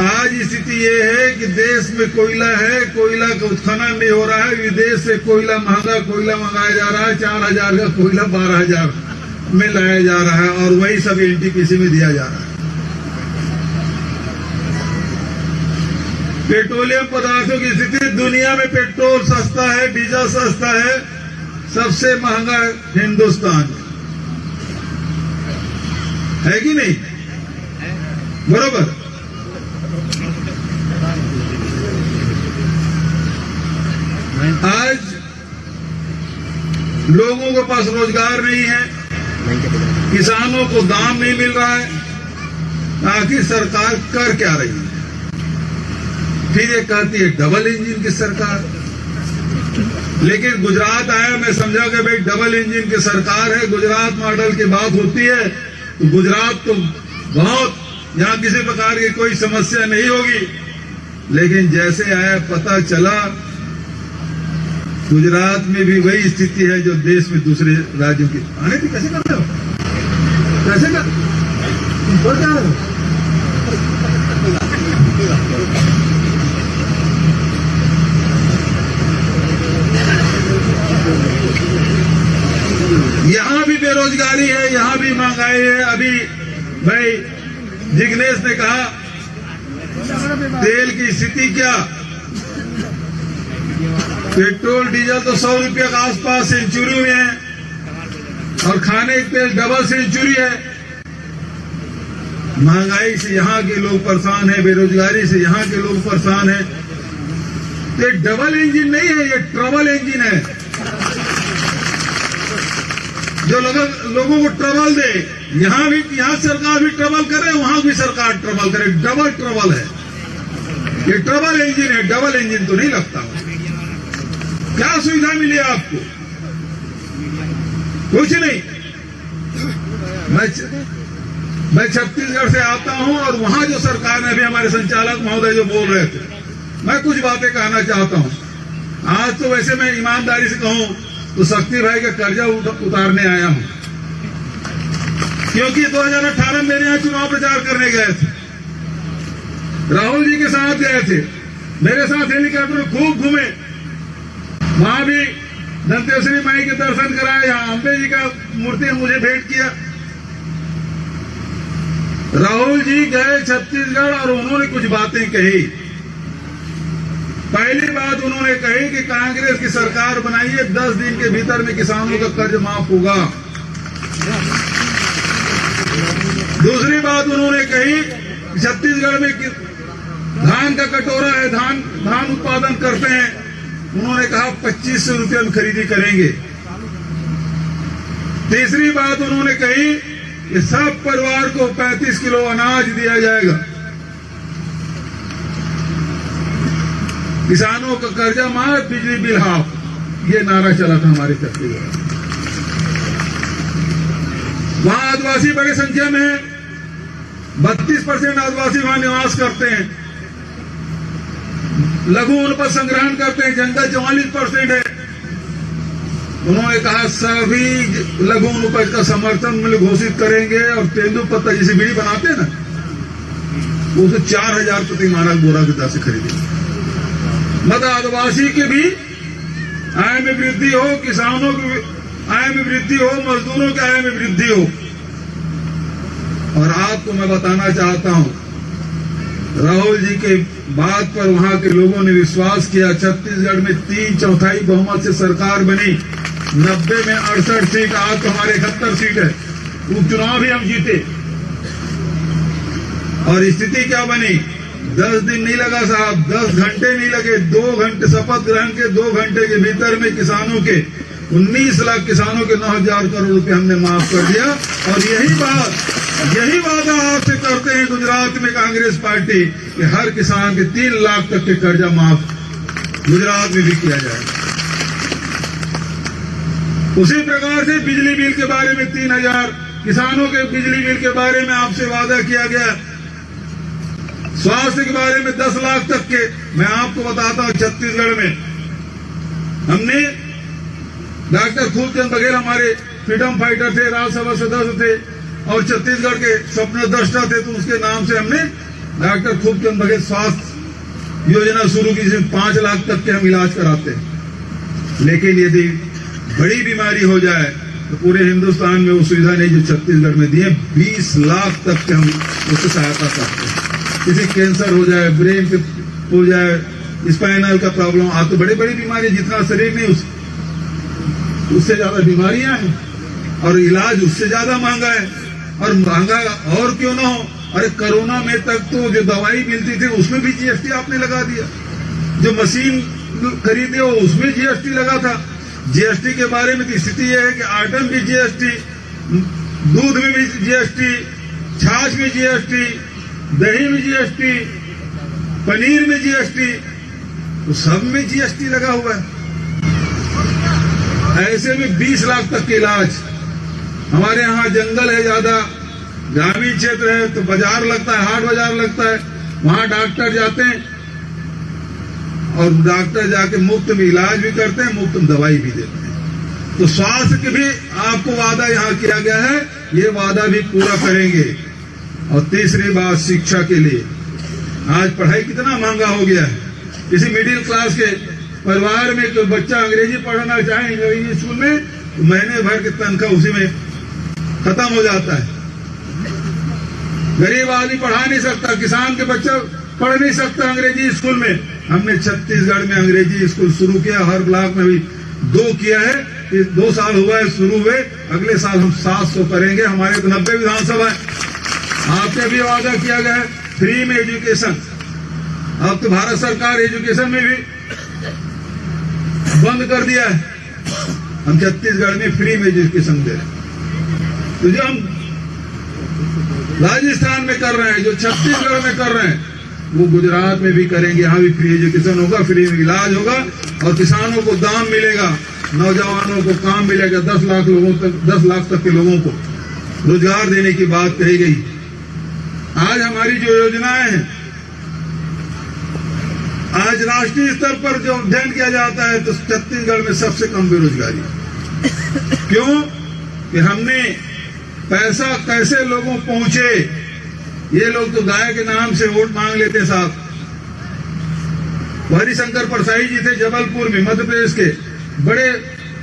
आज स्थिति ये है कि देश में कोयला है, कोयला का उत्खनन नहीं हो रहा है, विदेश से कोयला मंगाया जा रहा है। 4,000 का कोयला 12,000 में लाया जा रहा है, और वही सब एनटीपीसी में दिया जा रहा है। पेट्रोलियम पदार्थों की स्थिति, दुनिया में पेट्रोल सस्ता है, डीजल सस्ता है, सबसे महंगा हिंदुस्तान है कि नहीं? बरोबर। आज लोगों के पास रोजगार नहीं है, किसानों को दाम नहीं मिल रहा है। आखिर सरकार कर क्या रही है? फिर ये कहती है डबल इंजन की सरकार। लेकिन गुजरात आया, मैं समझा कि भाई डबल इंजन की सरकार है, गुजरात मॉडल की बात होती है तो गुजरात तो बहुत, यहां किसी प्रकार की कोई समस्या नहीं होगी। लेकिन जैसे आया पता चला गुजरात में भी वही स्थिति है जो देश में दूसरे राज्यों की। आने थी कैसे करते हो? कैसे कर बोल क्या रहे हो? यहां भी बेरोजगार बेरोजगारी है, यहाँ भी महंगाई है। अभी भाई जिग्नेश ने कहा तेल की स्थिति क्या, पेट्रोल डीजल तो 100 रुपये के आसपास सेंचुरी में है और खाने के तेल डबल सेंचुरी है। महंगाई से यहाँ के लोग परेशान हैं, बेरोजगारी से यहाँ के लोग परेशान हैं। ये डबल इंजन नहीं है, ये ट्रबल इंजन है जो लोगों को ट्रबल दे। यहाँ सरकार भी ट्रबल करे, वहां भी सरकार ट्रबल करे, डबल ट्रबल है। ये ट्रबल इंजन है, डबल इंजन तो नहीं लगता। क्या सुविधा मिली आपको? कुछ नहीं। मैं छत्तीसगढ़ से आता हूं और वहां जो सरकार ने, अभी हमारे संचालक महोदय जो बोल रहे थे, मैं कुछ बातें कहना चाहता हूं। आज तो वैसे मैं ईमानदारी से कहूं तो शक्ति भाई का कर्जा उतारने आया हूं, क्योंकि 2018 में मेरे यहां चुनाव प्रचार करने गए थे, राहुल जी के साथ गए थे, मेरे साथ हेलीकॉप्टर में खूब घूमे, वहां भी दंतेश्वरी माई के दर्शन कराए, यहाँ अम्बे जी का मूर्ति मुझे भेंट किया। राहुल जी गए छत्तीसगढ़ और उन्होंने कुछ बातें कही। पहली बात उन्होंने कही कि कांग्रेस की सरकार बनाइए, 10 दिन के भीतर में किसानों का कर्ज माफ होगा। दूसरी बात उन्होंने कही, छत्तीसगढ़ में धान का कटोरा है, धान उत्पादन करते हैं, उन्होंने कहा 2500 रुपये में खरीदी करेंगे। तीसरी बात उन्होंने कही कि सब परिवार को 35 किलो अनाज दिया जाएगा। किसानों का कर्जा माफ, बिजली बिल हाफ, ये नारा चला था हमारे छत्तीसगढ़। वहां आदिवासी बड़ी संख्या में है, 32% आदिवासी वहां निवास करते हैं, लघु वनोपज संग्रहण करते हैं, जंगल 44% है। उन्होंने कहा सभी लघु वनोपज का समर्थन मूल्य घोषित करेंगे और तेंदुपत्ता जिसे बीड़ी बनाते हैं ना, वो तो 4000 प्रति मानक बोरा की दर से खरीदेंगे। मतलब आदिवासी के भी आय में वृद्धि हो, किसानों की आय में वृद्धि हो, मजदूरों की आय में वृद्धि हो। और आपको मैं बताना चाहता हूं, राहुल जी के बात पर वहां के लोगों ने विश्वास किया। छत्तीसगढ़ में 3/4 बहुमत से सरकार बनी, 90 में 68 सीट, आज तो हमारे 71 सीट है। उपचुनाव भी हम जीते। और स्थिति क्या बनी? 10 दिन नहीं लगा साहब, 10 घंटे नहीं लगे, 2 घंटे शपथ ग्रहण के 2 घंटे के भीतर में किसानों के 19 लाख किसानों के 9,000 करोड़ रुपए हमने माफ कर दिया। और यही वादा आपसे करते हैं गुजरात में कांग्रेस पार्टी कि हर किसान के 3 लाख तक के कर्जा माफ गुजरात में भी किया जाएगा। उसी प्रकार से बिजली बिल के बारे में 3000 किसानों के बिजली बिल के बारे में आपसे वादा किया गया। स्वास्थ्य के बारे में 10 लाख तक के। मैं आपको बताता हूं, छत्तीसगढ़ में हमने डॉक्टर खूबचंद बघेल हमारे फ्रीडम फाइटर थे, राज्यसभा सदस्य थे और छत्तीसगढ़ के स्वप्नद्रष्टा थे, तो उसके नाम से हमने डॉक्टर खूबचंद बघेल स्वास्थ्य योजना शुरू की, जिसमें 5 लाख तक के हम इलाज कराते हैं। लेकिन यदि बड़ी बीमारी हो जाए तो पूरे हिंदुस्तान में वो सुविधा नहीं जो छत्तीसगढ़ में दी है। 20 लाख तक के हम उससे सहायता करते हैं। किसी कैंसर हो जाए, ब्रेन पे हो जाए, स्पाइनल का प्रॉब्लम, आप तो बड़ी बड़ी बीमारी, जितना शरीर में उससे ज्यादा बीमारियां हैं और इलाज उससे ज्यादा महंगा है। और महंगा और क्यों ना हो, अरे कोरोना में तक तो जो दवाई मिलती थी उसमें भी जीएसटी आपने लगा दिया, जो मशीन खरीदे हो उसमें जीएसटी लगा था। जीएसटी के बारे में स्थिति यह है कि आटा में भी जीएसटी, दूध में भी जीएसटी, छाछ में जीएसटी, दही में जीएसटी, पनीर में जीएसटी, तो सब में जीएसटी लगा हुआ है। ऐसे में 20 लाख तक के इलाज। हमारे यहाँ जंगल है ज्यादा, ग्रामीण क्षेत्र है, तो बाजार लगता है, हाट बाजार लगता है, वहां डॉक्टर जाते हैं और डॉक्टर जाके मुफ्त में इलाज भी करते हैं, मुफ्त में दवाई भी देते हैं। तो स्वास्थ्य के भी आपको वादा यहाँ किया गया है, ये वादा भी पूरा करेंगे। और तीसरी बात, शिक्षा के लिए आज पढ़ाई कितना महंगा हो गया है। किसी मिडिल क्लास के परिवार में कोई बच्चा अंग्रेजी पढ़ना चाहे इंग्लिश स्कूल में, तो महीने भर की तनख्वाह उसी में खत्म हो जाता है। गरीब आदमी पढ़ा नहीं सकता, किसान के बच्चा पढ़ नहीं सकता अंग्रेजी स्कूल में। हमने छत्तीसगढ़ में अंग्रेजी स्कूल शुरू किया, हर ब्लॉक में भी 2 किया है। 2 साल हुआ है शुरू हुए, अगले साल हम 700 करेंगे। हमारे तो 90 विधानसभा है। आपसे भी वादा किया गया है फ्री में एजुकेशन। अब तो भारत सरकार एजुकेशन में भी बंद कर दिया है। हम छत्तीसगढ़ में फ्री में एजुकेशन दे रहे हैं। तो जो हम राजस्थान में कर रहे हैं, जो छत्तीसगढ़ में कर रहे हैं, वो गुजरात में भी करेंगे। यहाँ भी फ्री एजुकेशन होगा, फ्री में इलाज होगा और किसानों को दाम मिलेगा, नौजवानों को काम मिलेगा। 10 लाख तक के लोगों को रोजगार देने की बात कही गई। आज हमारी जो योजनाएं हैं, आज राष्ट्रीय स्तर पर जो अध्ययन किया जाता है तो छत्तीसगढ़ में सबसे कम बेरोजगारी। क्यों? कि हमने पैसा कैसे लोगों पहुंचे। ये लोग तो गाय के नाम से वोट मांग लेते हैं साहब। हरिशंकर परसाई जी थे जबलपुर में, मध्य प्रदेश के बड़े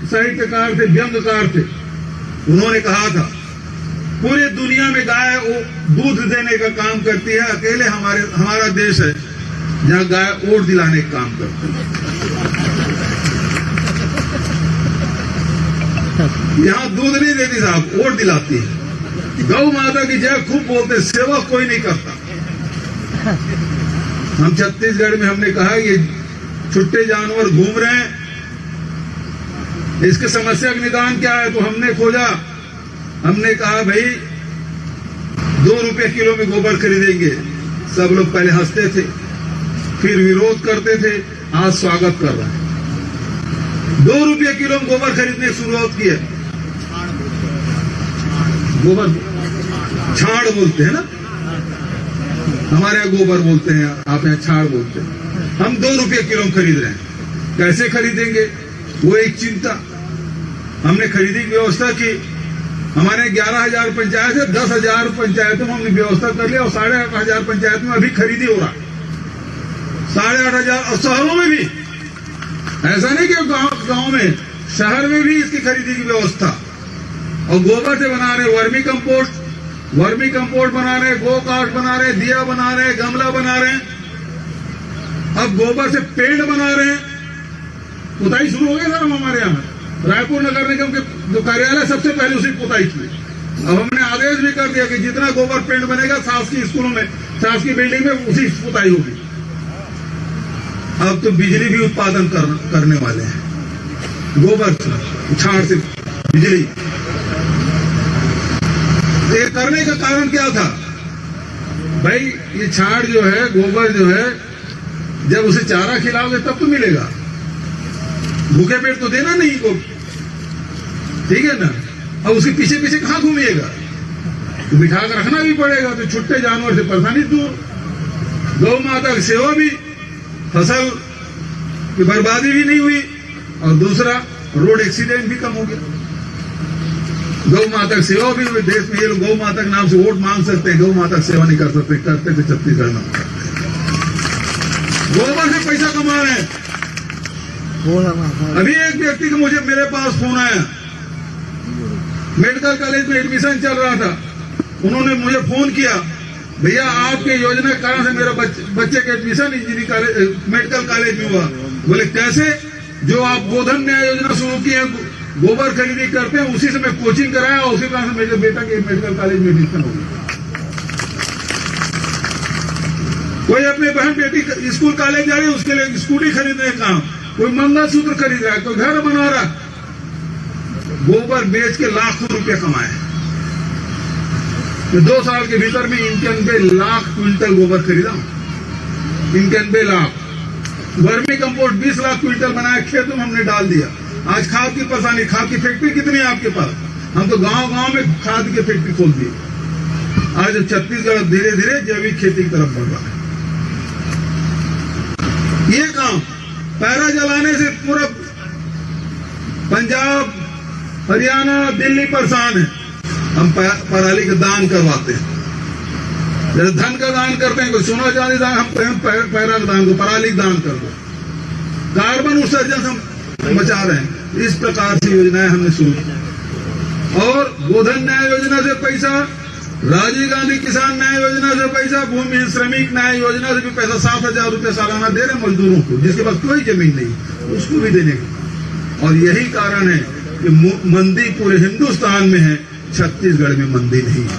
साहित्यकार थे, व्यंग्यकार थे। उन्होंने कहा था पूरे दुनिया में गाय दूध देने का काम करती है, अकेले हमारा देश है जहां गाय वोट दिलाने का काम करती है। यहां दूध नहीं देती साहब, वोट दिलाती है। गौ माता की जय खूब बोलते, सेवा कोई नहीं करता। हम छत्तीसगढ़ में हमने कहा ये छुट्टे जानवर घूम रहे हैं, इसके समस्या का निदान क्या है? तो हमने खोजा, हमने कहा भाई 2 रुपए किलो में गोबर खरीदेंगे। सब लोग पहले हंसते थे, फिर विरोध करते थे, आज स्वागत कर रहे हैं। 2 रुपये किलो में गोबर खरीदने की शुरुआत की है। गोबर छाड़ बोलते हैं ना, हमारे यहाँ गोबर बोलते हैं, आप यहाँ छाड़ बोलते हैं। हम 2 रुपये किलो में खरीद रहे हैं। कैसे खरीदेंगे वो एक चिंता। हमने खरीदी की व्यवस्था की। हमारे 11,000 पंचायत है, 10,000 पंचायतों में हमने व्यवस्था कर लिया और 8,500 पंचायत में अभी खरीदी हो रहा। 8,500 और शहरों में भी, ऐसा नहीं कि गांव में, शहर में भी इसकी खरीदी की व्यवस्था। और गोबर से बना रहे वर्मी कंपोस्ट बना रहे, गो कार्ड बना रहे, दिया बना रहे, गमला बना रहे हैं। अब गोबर से पेड़ बना रहे हैं। पुताई शुरू हो गया सर हमारे यहाँ रायपुर नगर निगम के जो कार्यालय सबसे पहले उसी पुताई की। अब हमने आदेश भी कर दिया कि जितना गोबर पेंट बनेगा शासकीय स्कूलों में, शासकीय बिल्डिंग में उसी पुताई होगी। अब तो बिजली भी उत्पादन करने वाले हैं गोबर छाड़ से बिजली। ये करने का कारण क्या था भाई? ये छाड़ जो है, गोबर जो है, जब उसे चारा खिलाओगे तब तो मिलेगा, भूखे पेट तो देना नहीं को, ठीक है ना। अब उसके पीछे पीछे कहां घूमिएगा? तो बिठा कर रखना भी पड़ेगा। तो छुट्टे जानवर से परेशानी दूर, गौ माता की सेवा भी, फसल की बर्बादी भी नहीं हुई, और दूसरा रोड एक्सीडेंट भी कम हो गया। गौ माता की सेवा भी हुई। देश में ये लोग गौ माता के नाम से वोट मांग सकते हैं, गौ माता की सेवा नहीं कर सकते, करते थे छत्तीसगढ़ में। गोबर से पैसा कमा रहे हैं। अभी एक व्यक्ति का मेरे पास फोन आया, मेडिकल कॉलेज में एडमिशन चल रहा था। उन्होंने मुझे फोन किया, भैया आपके योजना के कारण से मेरा बच्चे का admission engineering college medical college में हुआ। बोले कैसे? जो आप गोधन न्याय योजना शुरू की है, गोबर खरीदी करते हैं, उसी से मैं कोचिंग कराया और उसी कारण से मेरे बेटा के मेडिकल कॉलेज में एडमिशन हो गया। कोई अपने बहन बेटी स्कूल कॉलेज जा रही है, उसके लिए स्कूटी खरीदने का काम, कोई मंगलसूत्र खरीद रहा है, कोई घर बना रहा। गोबर बेच के लाखों रुपए कमाए। तो 2 साल के भीतर में 91 लाख क्विंटल गोबर खरीदा। 91 lakh. Vermi compost 20 lakh quintal बनाया, खेतों में हमने डाल दिया। आज खाद की परेशानी, खाद की फैक्ट्री कितनी है आपके पास? हम तो गांव में खाद की फैक्ट्री खोल दी। आज छत्तीसगढ़ धीरे धीरे जैविक खेती की तरफ बढ़ रहा है। ये काम पैरा जलाने से पूरा पंजाब, हरियाणा, दिल्ली परेशान है। हम पराली का दान करवाते हैं, जैसे धन का दान करते हैं, कोई सोना चांदी दान, हम पैरा का दान को, पराली दान कर दो। कार्बन उत्सर्जन हम बचा रहे हैं। इस प्रकार से योजनाएं हमने शुरू की। और गोधन न्याय योजना से पैसा, राजीव गांधी किसान न्याय योजना से पैसा, भूमि श्रमिक न्याय योजना से भी पैसा 7,000 रुपये सालाना दे रहे मजदूरों को, जिसके पास कोई जमीन नहीं उसको भी देने का। और यही कारण है कि मंदी पूरे हिंदुस्तान में है, छत्तीसगढ़ में मंदी नहीं है।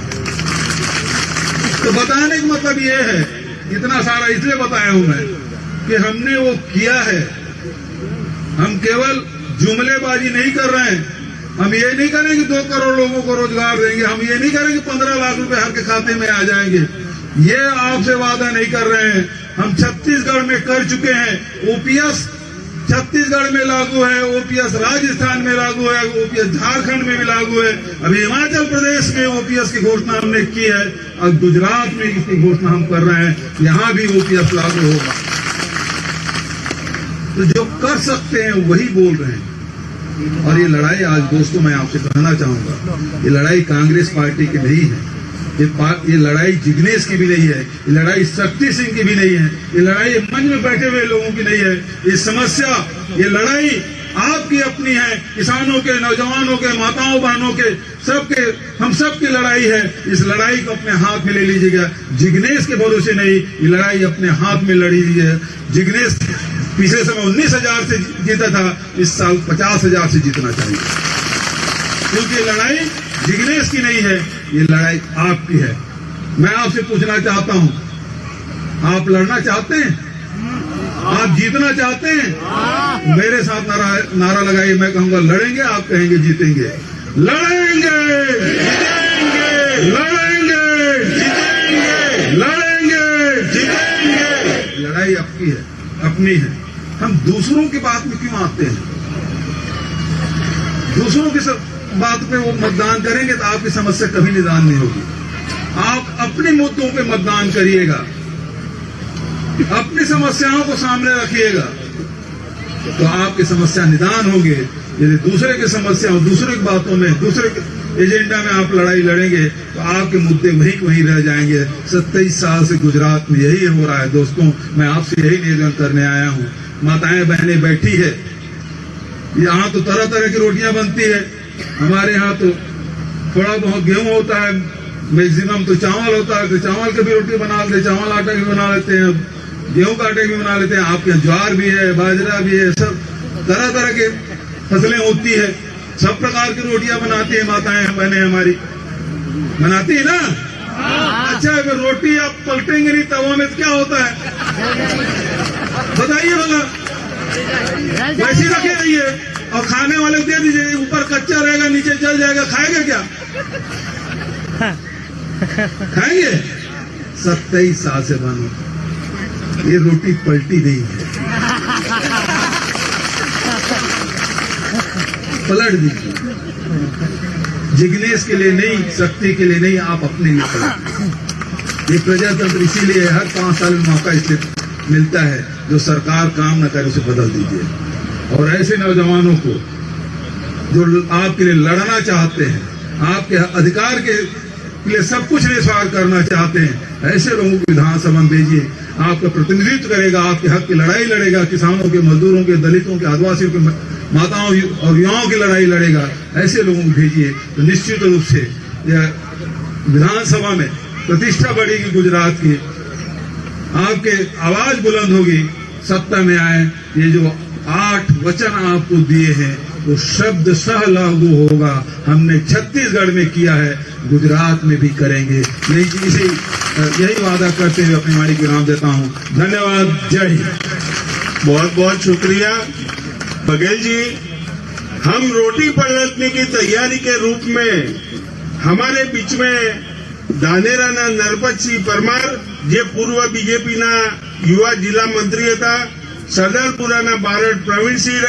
तो बताने का मतलब ये है, इतना सारा इसलिए बताया हूं मैं कि हमने वो किया है। हम केवल जुमलेबाजी नहीं कर रहे हैं। हम ये नहीं करेंगे कि 2 करोड़ लोगों को रोजगार देंगे, हम ये नहीं करेंगे 15 लाख रुपए हर के खाते में आ जाएंगे, ये आपसे वादा नहीं कर रहे हैं। हम छत्तीसगढ़ में कर चुके हैं। ओपीएस छत्तीसगढ़ में लागू है, ओपीएस राजस्थान में लागू है, ओपीएस झारखंड में भी लागू है, अभी हिमाचल प्रदेश में ओपीएस की घोषणा हमने की है, और गुजरात में इसकी घोषणा हम कर रहे हैं, यहां भी ओपीएस लागू होगा। तो जो कर सकते हैं वही बोल रहे हैं। और ये लड़ाई आज दोस्तों मैं आपसे कहना चाहूंगा, ये लड़ाई कांग्रेस पार्टी की नहीं है, ये लड़ाई जिग्नेश की भी नहीं है, ये लड़ाई शक्ति सिंह की भी नहीं है, ये लड़ाई मंच में बैठे हुए लोगों की नहीं है। ये समस्या, ये लड़ाई आपकी अपनी है, किसानों के, नौजवानों के, माताओं बहनों के, सबके, हम सबकी लड़ाई है। इस लड़ाई को अपने हाथ में ले लीजिएगा, जिग्नेश के भरोसे नहीं, ये लड़ाई अपने हाथ में लड़ी है। जिग्नेश पिछले समय 19,000 से जीता था, इस साल 50,000 से जीतना चाहिए, क्योंकि लड़ाई जिग्नेश की नहीं है, ये लड़ाई आपकी है। मैं आपसे पूछना चाहता हूं, आप लड़ना चाहते हैं? आप जीतना चाहते हैं? मेरे साथ नारा लगाइए, मैं कहूंगा लड़ेंगे, आप कहेंगे जीतेंगे। लड़ेंगे, जीतेंगे, लड़ेंगे, जीतेंगे, लड़ेंगे, जीतेंगे। लड़ाई आपकी है, अपनी है। हम दूसरों की बात में क्यों आते हैं? दूसरों की बात पे वो मतदान करेंगे तो आपकी समस्या कभी निदान नहीं होगी। आप अपने मुद्दों पे मतदान करिएगा, अपनी समस्याओं को सामने रखिएगा, तो आपकी समस्या निदान होंगे। यदि दूसरे की समस्या, दूसरे की बातों में, दूसरे के एजेंडा में आप लड़ाई लड़ेंगे तो आपके मुद्दे वहीं वहीं रह जाएंगे। 27 साल से गुजरात में यही हो रहा है दोस्तों। मैं आपसे यही निवेदन करने आया हूं। माताएं बहनें बैठी है, यहाँ तो तरह तरह की रोटियां बनती है, हमारे यहाँ तो थोड़ा बहुत गेहूं होता है, मैक्सिमम तो चावल होता है, तो चावल की भी रोटी बना लेते, चावल आटा भी बना लेते हैं, गेहूं का आटे भी बना लेते हैं। आपके यहाँ ज्वार भी है, बाजरा भी है, सब तरह तरह के फसलें होती है, सब प्रकार की रोटियां बनाती है माताएं बहनें हमारी, बनाती है ना। अच्छा, अगर रोटी आप पलटेंगे नहीं तवा में तो क्या होता है बताइए भला? वैसे रखे रहिए और खाने वाले दे दीजिए, ऊपर कच्चा रहेगा नीचे जल जाएगा, खाएगा क्या? खाएंगे? 27 साल से बनो, ये रोटी पलटी नहीं है, पलट दीजिए। जिग्नेश के लिए नहीं, शक्ति के लिए नहीं, आप अपने लिए पलट। ये प्रजातंत्र इसीलिए हर 5 साल में मौका इसलिए मिलता है, जो सरकार काम न करे उसे बदल दीजिए। और ऐसे नौजवानों को जो आपके लिए लड़ना चाहते हैं, आपके अधिकार के लिए सब कुछ निस्वार करना चाहते हैं, ऐसे लोगों को विधानसभा में भेजिए। आपका प्रतिनिधित्व करेगा, आपके हक की लड़ाई लड़ेगा, किसानों के, मजदूरों के, दलितों के, आदिवासियों के, माताओं और युवाओं की लड़ाई लड़ेगा। ऐसे लोगों को भेजिए तो निश्चित रूप से यह विधानसभा में प्रतिष्ठा बढ़ेगी गुजरात की, आपके आवाज बुलंद होगी, सत्ता में आए। ये जो 8 वचन आपको दिए हैं वो शब्द सह लागू होगा। हमने छत्तीसगढ़ में किया है, गुजरात में भी करेंगे। यही वादा करते हुए अपनी वाणी को विराम देता हूं। धन्यवाद, जय हिंद। बहुत बहुत शुक्रिया बघेल जी। हम रोटी पलटने की तैयारी के रूप में हमारे बीच में ધાનેરાના નરપતસિંહ પરમાર, જે પૂર્વ બીજેપીના યુવા જિલ્લા મંત્રી હતા, સરદારપુરાના બારડ પ્રવીણસિંહ,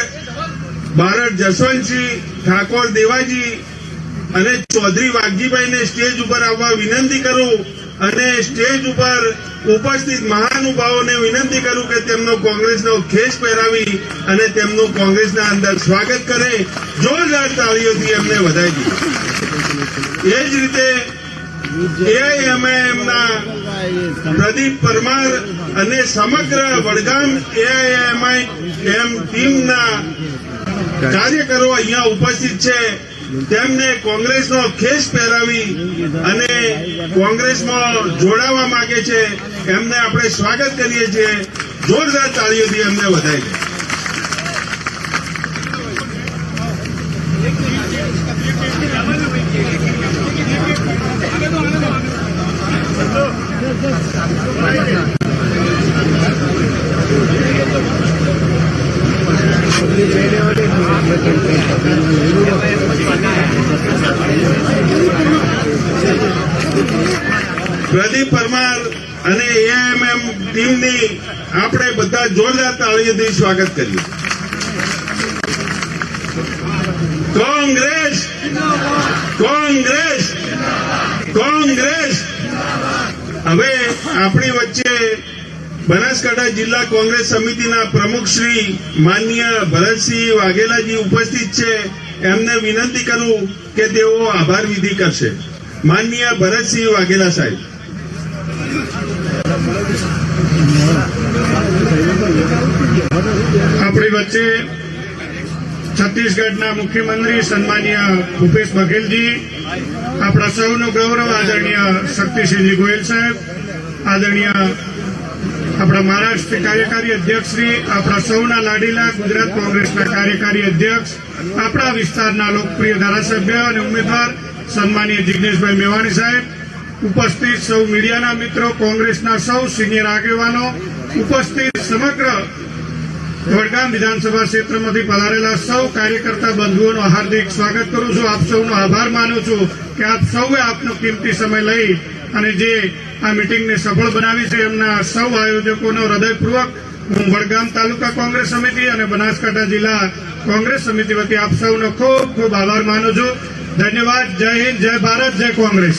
બારડ જસવંતસિંહ, ઠાકોર દેવાજી અને ચૌધરી વાઘજીભાઈને સ્ટેજ ઉપર આવવા વિનંતી કરું અને સ્ટેજ ઉપર ઉપસ્થિત મહાનુભાવોને વિનંતી કરું કે તેમનો કોંગ્રેસનો ખેસ પહેરાવી અને તેમનું કોંગ્રેસના અંદર સ્વાગત કરે। જોરદાર તાળીઓથી એમને વધાવી દીધી। એ જ રીતે એઆઈએમઆઈએમના પ્રદીપ પરમાર અને સમગ્ર વડગામ એઆઈએમઆઈએમ ટીમના કાર્યકરો અહીંયા ઉપસ્થિત છે। તેમને કોંગ્રેસનો ખેસ પહેરાવી અને કોંગ્રેસમાં જોડાવા માંગે છે એમને આપણે સ્વાગત કરીએ છીએ. જોરદાર તાળીઓથી એમને વધાવીએ. પ્રદીપ પરમાર અને એએમએમ ટીમની આપણે બધા જોરદાર તાળીઓથી સ્વાગત કરીએ. કોંગ્રેસ કોંગ્રેસ કોંગ્રેસ. હવે આપણી વચ્ચે બનાસકાંઠા જિલ્લા કોંગ્રેસ સમિતિના પ્રમુખ શ્રી માનનીય ભરતસિંહ વાઘેલાજી ઉપસ્થિત છે. એમને વિનંતી કરું કે તેઓ આભાર વિધિ કરશે. માનનીય ભરતસિંહ વાઘેલા સાહેબ. આપણી વચ્ચે છત્તીસગઢના મુખ્યમંત્રી સન્માનીય ભૂપેશ બઘેલજી, આપણા સૌનું ગૌરવ આદરણીય શક્તિસિંહજી ગોયલ સાહેબ, આદરણીય આપણા મહારાષ્ટ્ર કાર્યકારી અધ્યક્ષ શ્રી, આપણા સૌના લાડીલા ગુજરાત કોંગ્રેસના કાર્યકારી અધ્યક્ષ, આપણા વિસ્તારના લોકપ્રિય ધારાસભ્ય અને ઉમેદવાર સન્માનીય જિગ્નેશભાઈ મેવાણી સાહેબ, ઉપસ્થિત સૌ મીડિયાના મિત્રો, કોંગ્રેસના સૌ સિનિયર આગેવાનો, ઉપસ્થિત સમગ્ર વડગામ વિધાનસભા ક્ષેત્રમાંથી પધારેલા સૌ કાર્યકર્તા બંધુઓનું હાર્દિક સ્વાગત કરું છું. આપ સૌનો આભાર માનું છું કે આપ સૌએ આપનો કિંમતી સમય લઈ અને જે આ મિટિંગને સફળ બનાવી છે એમના સૌ આયોજકોનો હૃદયપૂર્વક હું વડગામ તાલુકા કોંગ્રેસ સમિતિ અને બનાસકાંઠા જિલ્લા કોંગ્રેસ સમિતિ વતી આપ સૌનો ખૂબ ખૂબ આભાર માનું છું. ધન્યવાદ. જય હિન્દ, જય ભારત, જય કોંગ્રેસ.